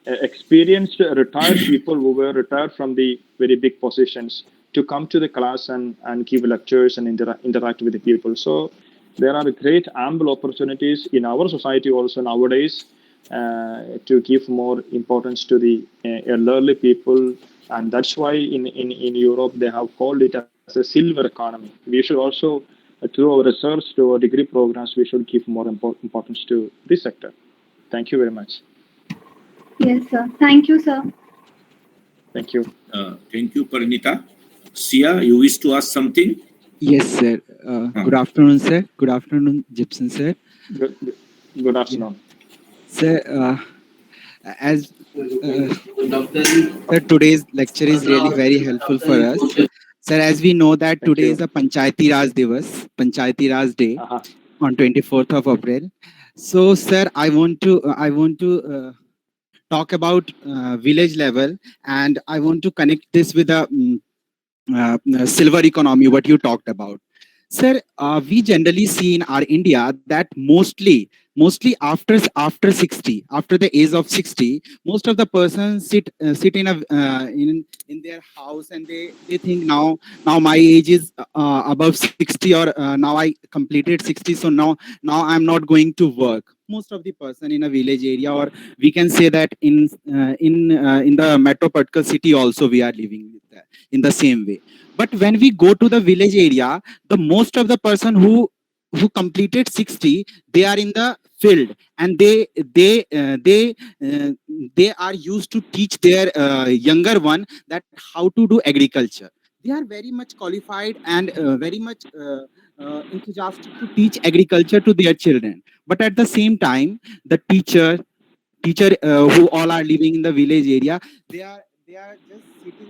experienced retired people who were retired from the very big positions to come to the class and give lectures and interact with the people. So there are great ample opportunities in our society also nowadays to give more importance to the elderly people, and that's why in Europe they have called it as a silver economy. We should also through our research, to our degree programs, we should give more importance to this sector. Thank you very much. Yes, sir. Thank you, sir. Thank you. Thank you, Parinita. Sia, you wish to ask something? Yes, sir. Good afternoon, sir. Good afternoon, Gibson, sir. Good Yeah. afternoon. Sir, as sir, today's lecture is really very helpful for us. Sir, as we know that Thank today you. is a Panchayati Raj Divas, Panchayati Raj Day Uh-huh. on 24th of April. So, sir, I want to talk about village level, and I want to connect this with a silver economy, what you talked about. Sir, we generally see in our India that mostly after 60, after the age of 60, most of the persons sit in a in their house, and they think now my age is above 60, or now I completed 60, so now I'm not going to work. Most of the person in a village area, or we can say that in the metropolitan city also, we are living with that in the same way. But when we go to the village area, the most of the person who completed 60, they are in the field, and uh, they are used to teach their younger one that how to do agriculture. They are very much qualified and very much enthusiastic to teach agriculture to their children. But at the same time, the teacher who all are living in the village area, they are just sitting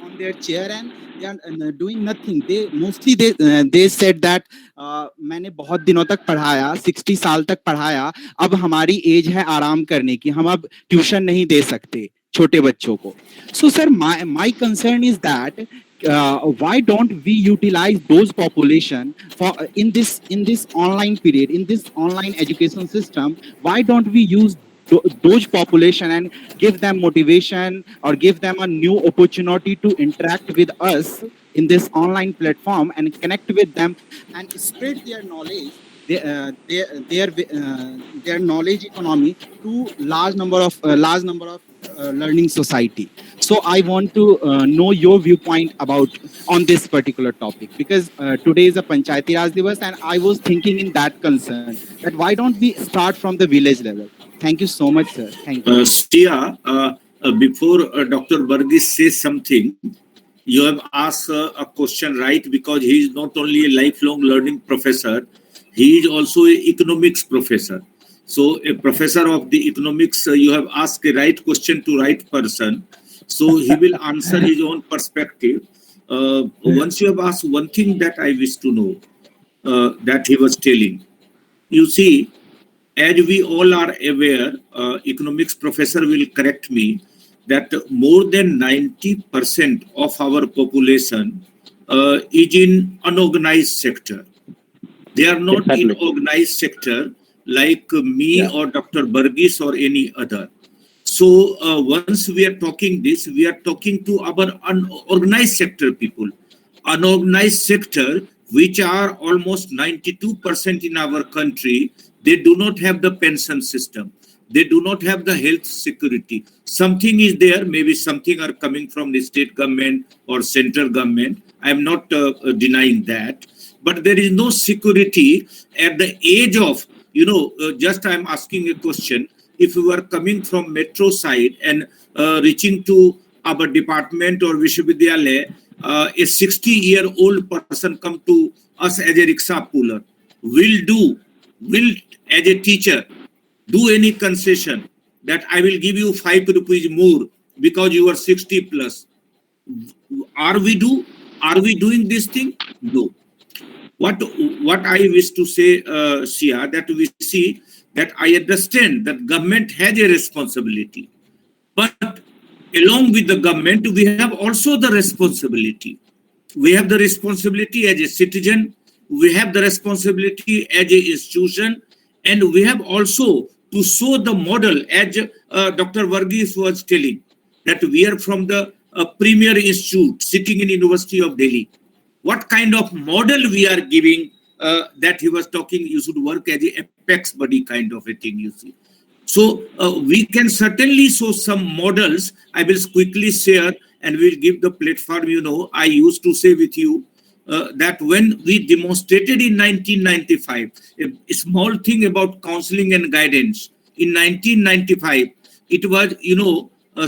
on their chair, and they are doing nothing. They said that मैंने बहुत दिनों तक पढ़ाया, 60 साल तक पढ़ाया, अब हमारी एज है आराम करने की, हम अब ट्यूशन नहीं दे सकते छोटे बच्चों को. So sir, my concern is that why don't we utilize those population for in this online period, in this online education system? Why don't we use those population and give them motivation, or give them a new opportunity to interact with us in this online platform, and connect with them, and spread their knowledge, their knowledge economy to large number of learning society. So I want to know your viewpoint about on this particular topic, because today is a Panchayati Raj Divas, and I was thinking in that concern that why don't we start from the village level? Thank you so much, sir. Thank you. Sia, before Dr. Varghese says something, you have asked a question, right? Because he is not only a lifelong learning professor, he is also an economics professor. So, a professor of the economics, you have asked a right question to right person. So, he will answer his own perspective. Once you have asked one thing that I wish to know, that he was telling. You see, as we all are aware, economics professor will correct me, that more than 90% of our population is in unorganized sector. They are not in Exactly. organized sector like me Yeah. or Dr. Burgess or any other. So once we are talking this, we are talking to our unorganized sector people. Unorganized sector, which are almost 92% in our country, they do not have the pension system. They do not have the health security. Something is there, maybe something are coming from the state government or central government. I am not denying that. But there is no security at the age of, just I am asking a question. If we were coming from metro side and reaching to our department or Vishwavidyalaya, a 60-year-old person come to us as a rickshaw puller, will as a teacher do any concession that I will give you 5 rupees more because you are 60 plus. Are we do? Are we doing this thing? No. What what I wish to say, Sia, that we see that I understand that government has a responsibility, but along with the government, we have also the responsibility. We have the responsibility as a citizen, we have the responsibility as a institution, and we have also to show the model, as Dr. Varghese was telling, that we are from the premier institute sitting in University of Delhi. What kind of model we are giving, that he was talking, you should work as a apex buddy kind of a thing, you see. So we can certainly show some models. I will quickly share and we'll give the platform. I used to say with you that when we demonstrated in 1995, a small thing about counseling and guidance, in 1995, it was,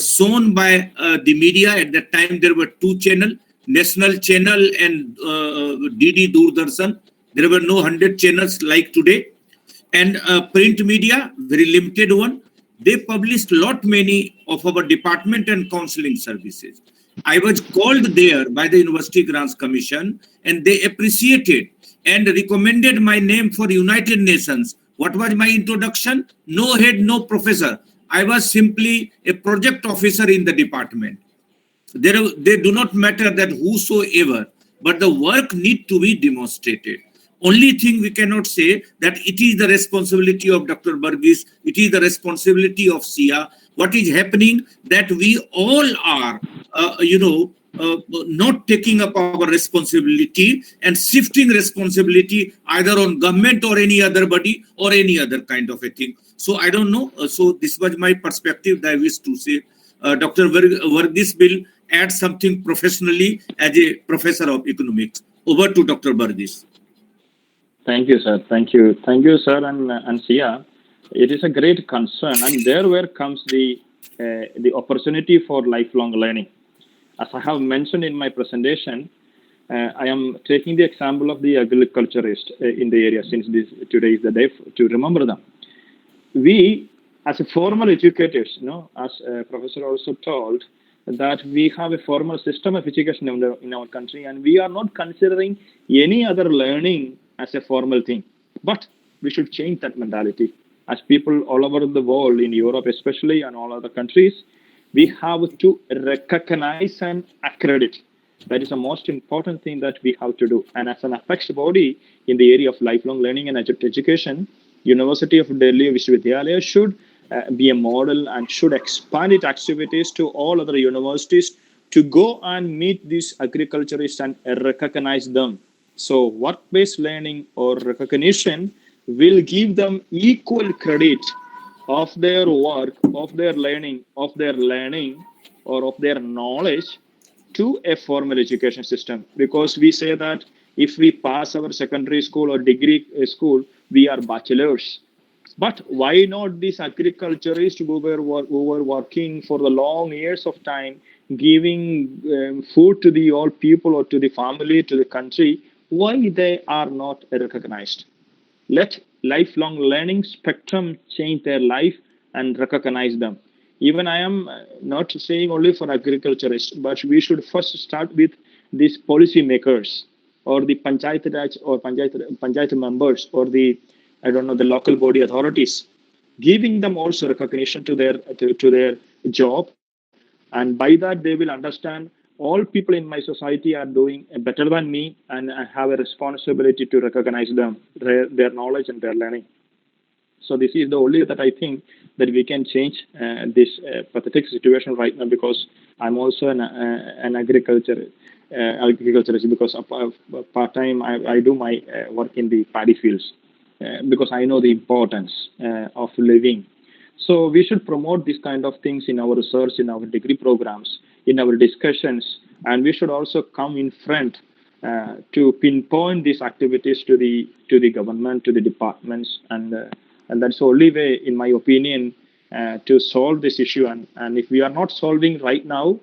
shown by the media. At that time, there were two channels, national channel and DD Doordarshan. There were no 100 channels like today. And print media, very limited one. They published lot many of our department and counseling services. I was called there by the University Grants Commission, and they appreciated and recommended my name for United Nations. What was my introduction? No head, no professor. I was simply a project officer in the department. They do not matter that whosoever, but the work need to be demonstrated. Only thing we cannot say that it is the responsibility of Dr. Varghese, it is the responsibility of SIA. What is happening that we all are, not taking up our responsibility and shifting responsibility either on government or any other body or any other kind of a thing. So I don't know. So this was my perspective that I wish to say. Dr. Varghese will add something professionally as a professor of economics. Over to Dr. Varghese. Thank you, sir. Thank you, sir, and Sia. It is a great concern, and there where comes the opportunity for lifelong learning. As I have mentioned in my presentation, I am taking the example of the agriculturist in the area, since today is the day to remember them. We, as a formal educators, as professor also told, that we have a formal system of education in our country, and we are not considering any other learning as a formal thing. But we should change that mentality. As people all over the world, in Europe especially, and all other countries, we have to recognize and accredit. That is the most important thing that we have to do. And as an apex body in the area of lifelong learning and education, University of Delhi Vishwavidyalaya should be a model and should expand its activities to all other universities to go and meet these agriculturists and recognize them. So work-based learning or recognition will give them equal credit of their work, of their learning, or of their knowledge to a formal education system. Because we say that if we pass our secondary school or degree school, we are bachelors. But why not these agriculturists who were working for the long years of time, giving food to the old people or to the family, to the country, why they are not recognized? Let lifelong learning spectrum change their life and recognize them. Even I am not saying only for agriculturists, but we should first start with these policy makers or the panchayat raj or panchayat members or the, I don't know, the local body authorities, giving them also recognition to their job, and by that they will understand all people in my society are doing better than me, and I have a responsibility to recognize them, their knowledge and their learning. So this is the only that I think that we can change this pathetic situation right now, because I'm also an agriculturist because part time I do my work in the paddy fields because I know the importance of living. So we should promote these kind of things in our research, in our degree programs, in our discussions, and we should also come in front to pinpoint these activities to the government, to the departments, and that's the only way, in my opinion, to solve this issue. And if we are not solving right now,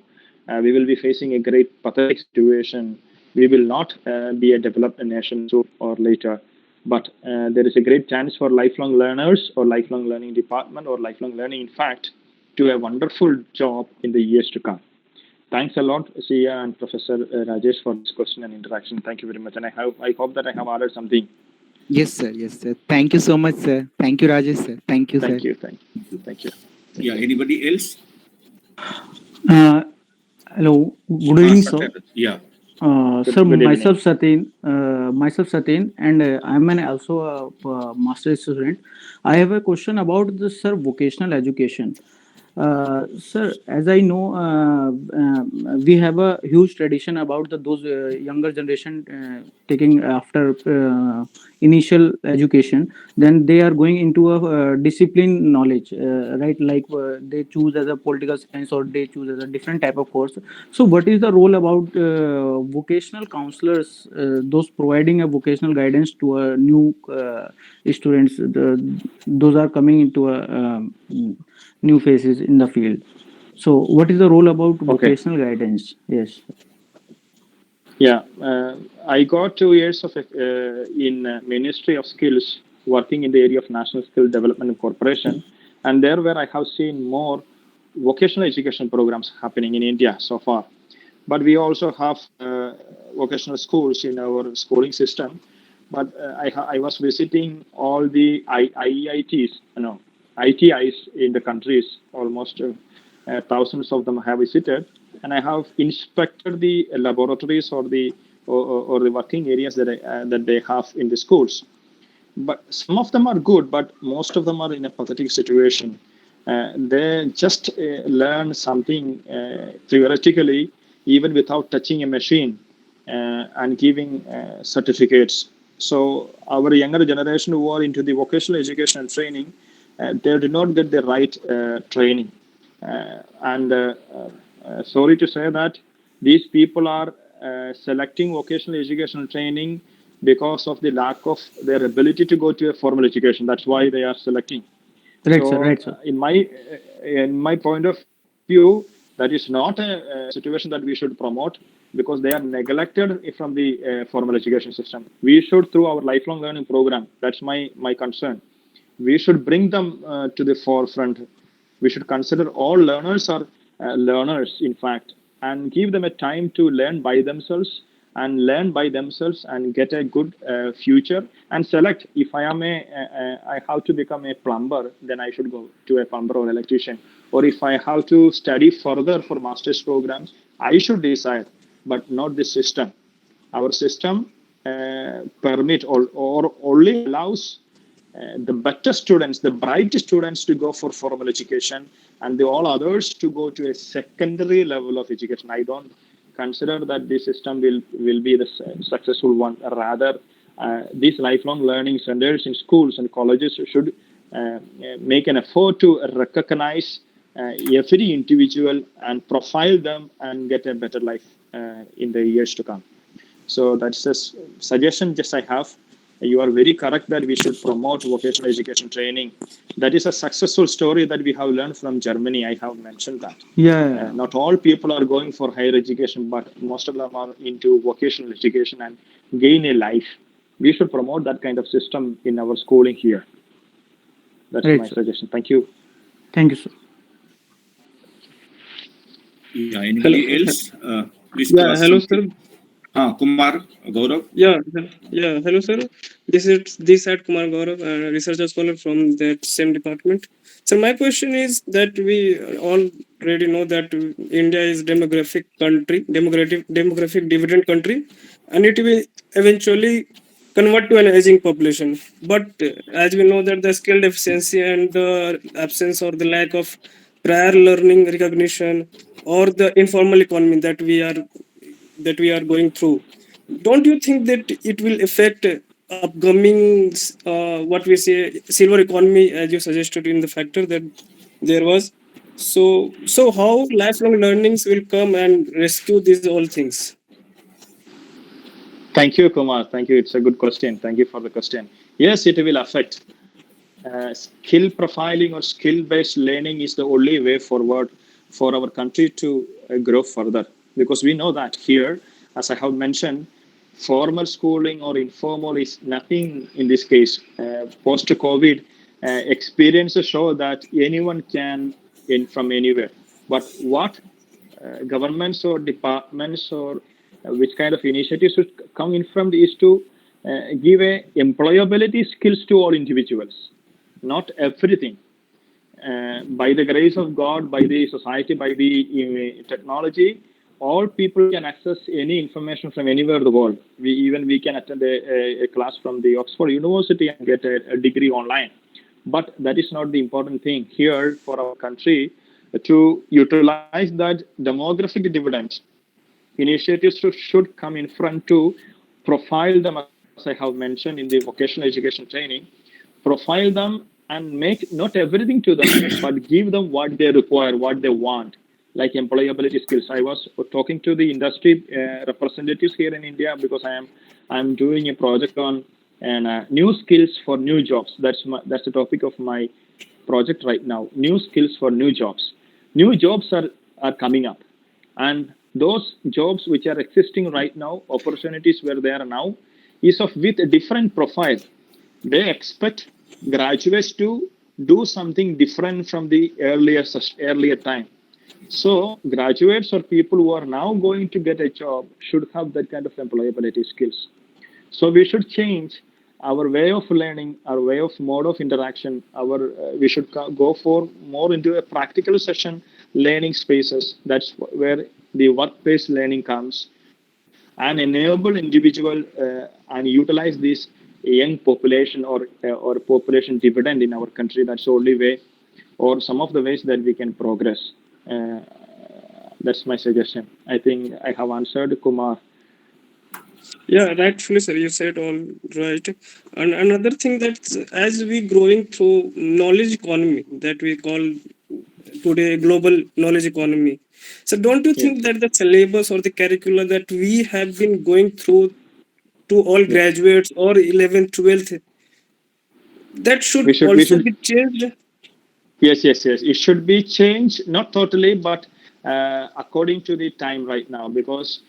we will be facing a great pathetic situation. We will not be a developed nation sooner or later. But there is a great chance for lifelong learners or lifelong learning department or lifelong learning, in fact, to a wonderful job in the years to come. Thanks a lot, Sia and Professor Rajesh, for this question and interaction. Thank you very much. And I hope that I have added something. Yes, sir. Yes, sir. Thank you so much, sir. Thank you, Rajesh, sir. Thank you, Thank sir. you. Thank you. Yeah, anybody else? Hello, good evening, sir. Yeah. Sir, good evening. myself Satin, and I'm also a master's student. I have a question about the sir vocational education. Sir, as I know, we have a huge tradition about those younger generation taking after initial education, then they are going into a discipline knowledge, right? Like they choose as a political science or they choose as a different type of course. So, what is the role about vocational counselors, those providing a vocational guidance to a new students? Those are coming into a new faces in the field. So what is the role about vocational guidance? Yes. Yeah, I got 2 years of in Ministry of Skills, working in the area of National Skill Development Corporation, and there where I have seen more vocational education programs happening in India so far. But we also have vocational schools in our schooling system. But I was visiting all the IEITs, ITIs in the countries, almost thousands of them I have visited, and I have inspected the laboratories or the working areas that they have in the schools. But some of them are good, but most of them are in a pathetic situation. They just learn something theoretically, even without touching a machine, and giving certificates. So our younger generation who are into the vocational education and training, they do not get the right training. Sorry to say that these people are selecting vocational educational training because of the lack of their ability to go to a formal education. That's why they are selecting. Right, sir. So, Right, sir. in my point of view, that is not a situation that we should promote because they are neglected from the formal education system. We should, through our lifelong learning program, that's my concern. We should bring them to the forefront. We should consider all learners are learners, in fact, and give them a time to learn by themselves and get a good future and select. If I have to become a plumber, then I should go to a plumber or electrician. Or if I have to study further for master's programs, I should decide, but not the system. Our system permit or only allows the better students, the bright students to go for formal education, and the all others to go to a secondary level of education. I don't consider that this system will be the successful one. Rather, these lifelong learning centers in schools and colleges should make an effort to recognize every individual and profile them and get a better life in the years to come. So that's a suggestion just I have. You are very correct that we should promote vocational education training. That is a successful story that we have learned from Germany. I have mentioned that. Yeah. Not all people are going for higher education, but most of them are into vocational education and gain a life. We should promote that kind of system in our schooling here. That's Right, my sir. suggestion. Thank you. Thank you, sir. Yeah, Hello. anybody else? Please tell Yeah, us hello, something. sir. Kumar, Gaurav. Yeah, hello, sir. This at Kumar Gaurav, researcher scholar from that same department. So my question is that we already know that India is demographic dividend country, and it will eventually convert to an aging population. But as we know that the skill deficiency and the absence or the lack of prior learning recognition or the informal economy that we are going through, don't you think that it will affect upcoming what we say silver economy, as you suggested in the factor that there was? So how lifelong learnings will come and rescue these all things? Thank you, Kumar. Thank you. It's a good question. Thank you for the question. Yes, it will affect. Skill profiling or skill based learning is the only way forward for our country to grow further, because we know that here, as I have mentioned, formal schooling or informal is nothing in this case. Post COVID experiences show that anyone can in from anywhere, but what governments or departments or which kind of initiatives should come in from is to give a employability skills to all individuals, not everything. By the grace of God, by the society, by the technology, all people can access any information from anywhere in the world. We can attend a class from the Oxford University and get a degree online. But that is not the important thing here for our country. To utilize that demographic dividend, initiatives should come in front to profile them, as I have mentioned in the vocational education training, profile them and make not everything to them, but give them what they require, what they want, like employability skills. I was talking to the industry representatives here in India because I'm doing a project on and new skills for new jobs. That's the topic of my project right now. New skills for new jobs. New jobs are coming up, and those jobs which are existing right now, opportunities where they are now, is of with a different profile. They expect graduates to do something different from the earlier time. So graduates or people who are now going to get a job should have that kind of employability skills. So we should change our way of learning, our way of mode of interaction. We should go for more into a practical session learning spaces. That's where the workplace learning comes, and enable individual and utilize this young population or population dividend in our country. That's the only way, or some of the ways that we can progress. Uh, that's my suggestion. I think I have answered, Kumar. Yeah, rightfully, sir. You said all right. And another thing that as we growing through knowledge economy that we call today global knowledge economy. So don't you Yes. think that the syllabus or the curricula that we have been going through to all Yes. graduates or 11th, 12th, that should We also should. be changed? Yes, yes, yes. It should be changed, not totally, but according to the time right now. Because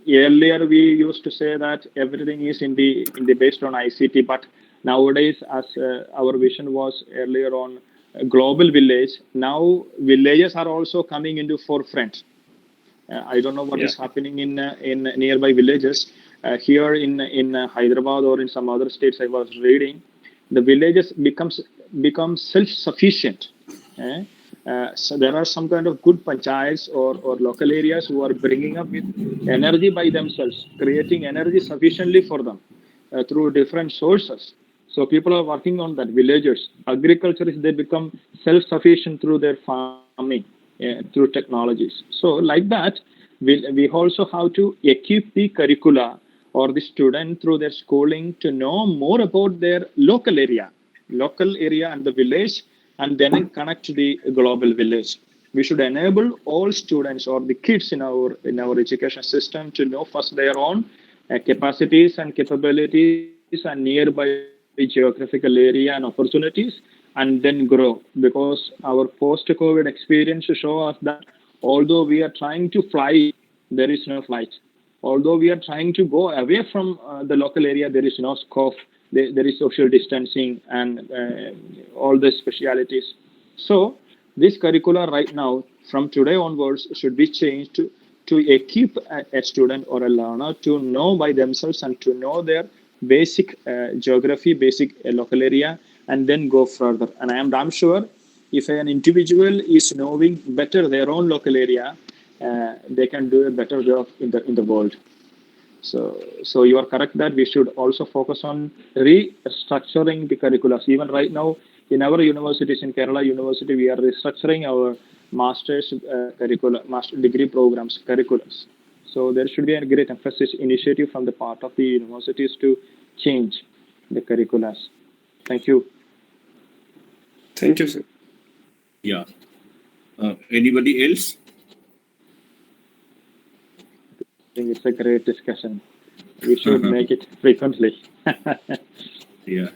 earlier we used to say that everything is in the based on ICT, but nowadays, as our vision was earlier on a global village, now villages are also coming into forefront. I don't know what Yeah. is happening in nearby villages. Here in Hyderabad or in some other states, I was reading, the villages become self-sufficient. eh? So there are some kind of good panchayats or local areas who are bringing up with energy by themselves, creating energy sufficiently for them through different sources. So people are working on that. Villagers, agriculture is they become self-sufficient through their farming, through technologies. So like that, we also have to equip the curricula or the student through their schooling to know more about their local area and the village, and then connect to the global village. We should enable all students or the kids in our education system to know first their own capacities and capabilities and nearby geographical area and opportunities, and then grow. Because our post-COVID experience show us that although we are trying to fly, there is no flight. Although we are trying to go away from the local area, there is no scope. There is social distancing and all the specialities. So this curricula right now, from today onwards, should be changed to equip a student or a learner to know by themselves and to know their basic geography, basic local area, and then go further. And I am damn sure if an individual is knowing better their own local area, they can do a better job in the world. So you are correct that we should also focus on restructuring the curricula. Even right now, in our universities, in Kerala University, we are restructuring our master's curricula, master degree programs, curriculums. So there should be a great emphasis initiative from the part of the universities to change the curriculums. Thank you. Thank you, sir. Yeah. Anybody else? I think it's a great discussion. We should make it frequently. Yeah.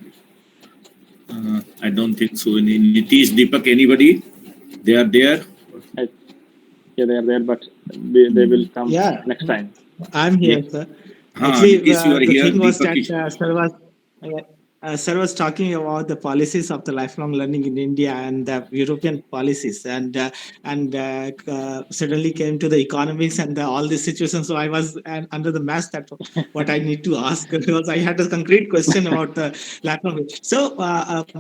I don't think so. Nitish, Deepak, anybody? They are there? Yeah, they are there, but they will come Yeah, next time. I'm here, Yeah. sir. Actually, Nitish, you are the here. thing was Deepak that is. sir was talking about the policies of the lifelong learning in India and the European policies, and suddenly came to the economics and all these situations. So I was under the mess that what I need to ask because I had a concrete question about the lifelong. So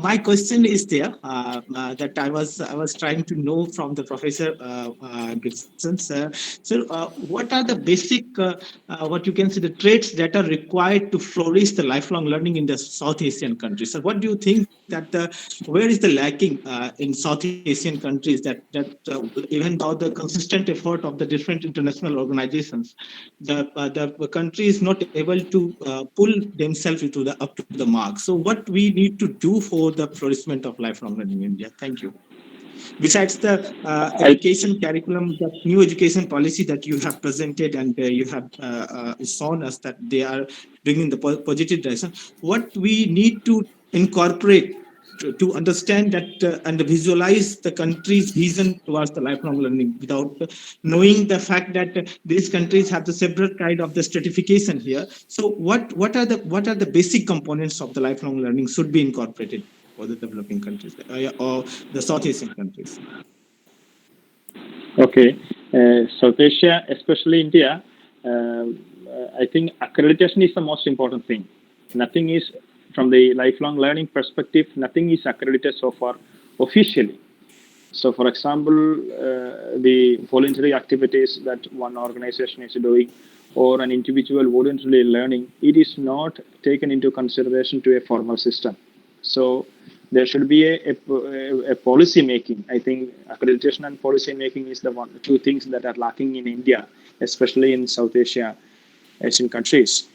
my question is there that I was trying to know from the professor Gibson, sir. So what are the basic what you can say the traits that are required to flourish the lifelong learning in the South Asian countries? So what do you think that where is the lacking in South Asian countries that even though the consistent effort of the different international organizations, the country is not able to pull themselves into the up to the mark. So what we need to do for the flourishment of lifelong learning in India? Thank you. Besides the I education curriculum, the new education policy that you have presented and you have shown us that they are bringing the positive direction, what we need to incorporate to understand that and visualize the country's vision towards the lifelong learning without knowing the fact that these countries have the several kind of the stratification here. So what are the basic components of the lifelong learning should be incorporated for the developing countries or the South Asian countries? Okay, South Asia, especially India, I think accreditation is the most important thing. Nothing is, from the lifelong learning perspective, nothing is accredited so far officially. So, for example, the voluntary activities that one organization is doing or an individual voluntarily learning, it is not taken into consideration to a formal system. So, there should be a policy making. I think accreditation and policy making is the two things that are lacking in India, especially in South Asia, Asian countries.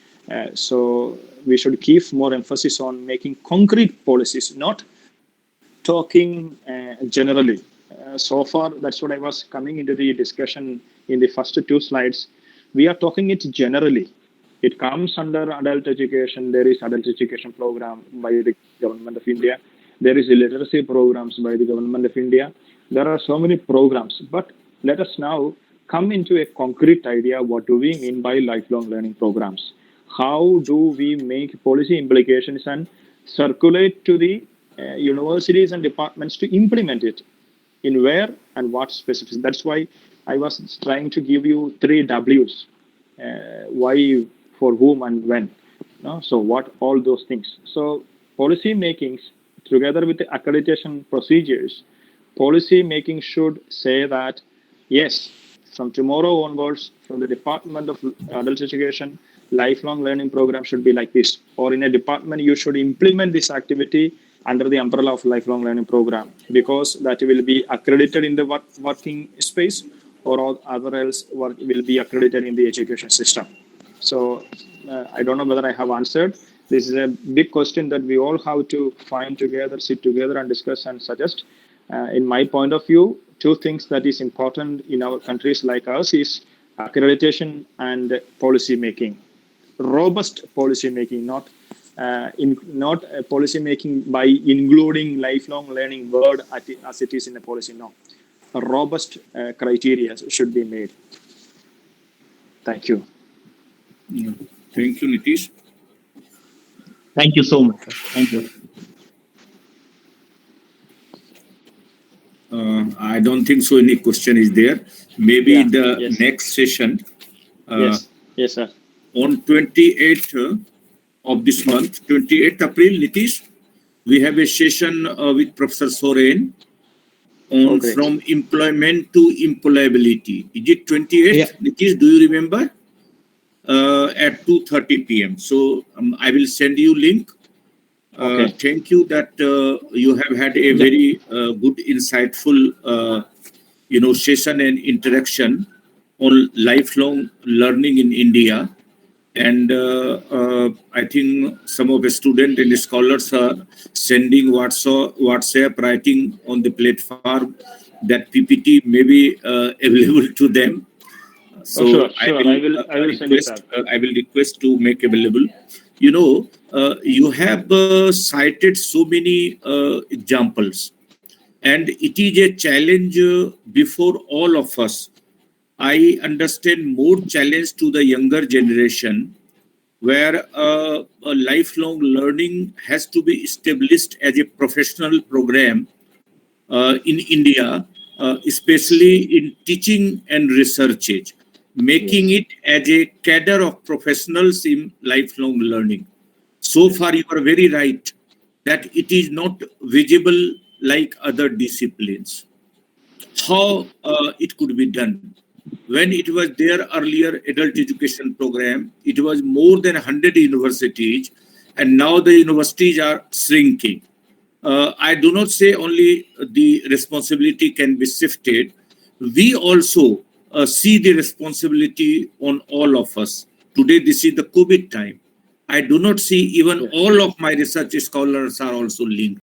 So we should keep more emphasis on making concrete policies, not talking generally. So far, that's what I was coming into the discussion in the first two slides. We are talking it generally. It comes under adult education. There is adult education program by the government of India. There is literacy programs by the government of India. There are so many programs. But let us now come into a concrete idea. What do we mean by lifelong learning programs? How do we make policy implications and circulate to the universities and departments to implement it? In where and what specifics? That's why I was trying to give you 3 W's. Why, for whom, and when. No? So what all those things. So policy makings together with the accreditation procedures, policy making should say that yes, from tomorrow onwards, from the Department of Adult Education, lifelong learning program should be like this. Or in a department, you should implement this activity under the umbrella of lifelong learning program, because that will be accredited in the working space, or other else will be accredited in the education system. So I don't know whether I have answered. This is a big question that we all have to find together, sit together and discuss and suggest. In my point of view, 2 things that is important in our countries like us is accreditation and policy making. Robust policy making, not policy making by including lifelong learning word as it is in the policy. No, a robust criteria should be made. Thank you. Yeah. Thank you, Nitish. Thank you so much. Thank you. I don't think so any question is there. Maybe Yeah, in the yes. next session, Yes, sir. on 28th of this month, 28th April, Nitish, we have a session with Professor Soren on great. from employment to employability. Is it 28th? Yeah. Nitish, do you remember? At 2:30 p.m. So I will send you link. Okay. Thank you that you have had a very good, insightful, session and interaction on lifelong learning in India. And I think some of the students and the scholars are sending WhatsApp, writing on the platform that PPT may be available to them. So sure. I will send it request. out. I will request to make available. You have cited so many examples, and it is a challenge before all of us. I understand more challenge to the younger generation, where a lifelong learning has to be established as a professional program in India, especially in teaching and research age, making it as a cadre of professionals in lifelong learning. So far, you are very right that it is not visible like other disciplines. How it could be done? When it was there earlier adult education program, it was more than 100 universities, and now the universities are shrinking. I do not say only the responsibility can be shifted. We also see the responsibility on all of us. Today, this is the COVID time. I do not see even all of my research scholars are also linked.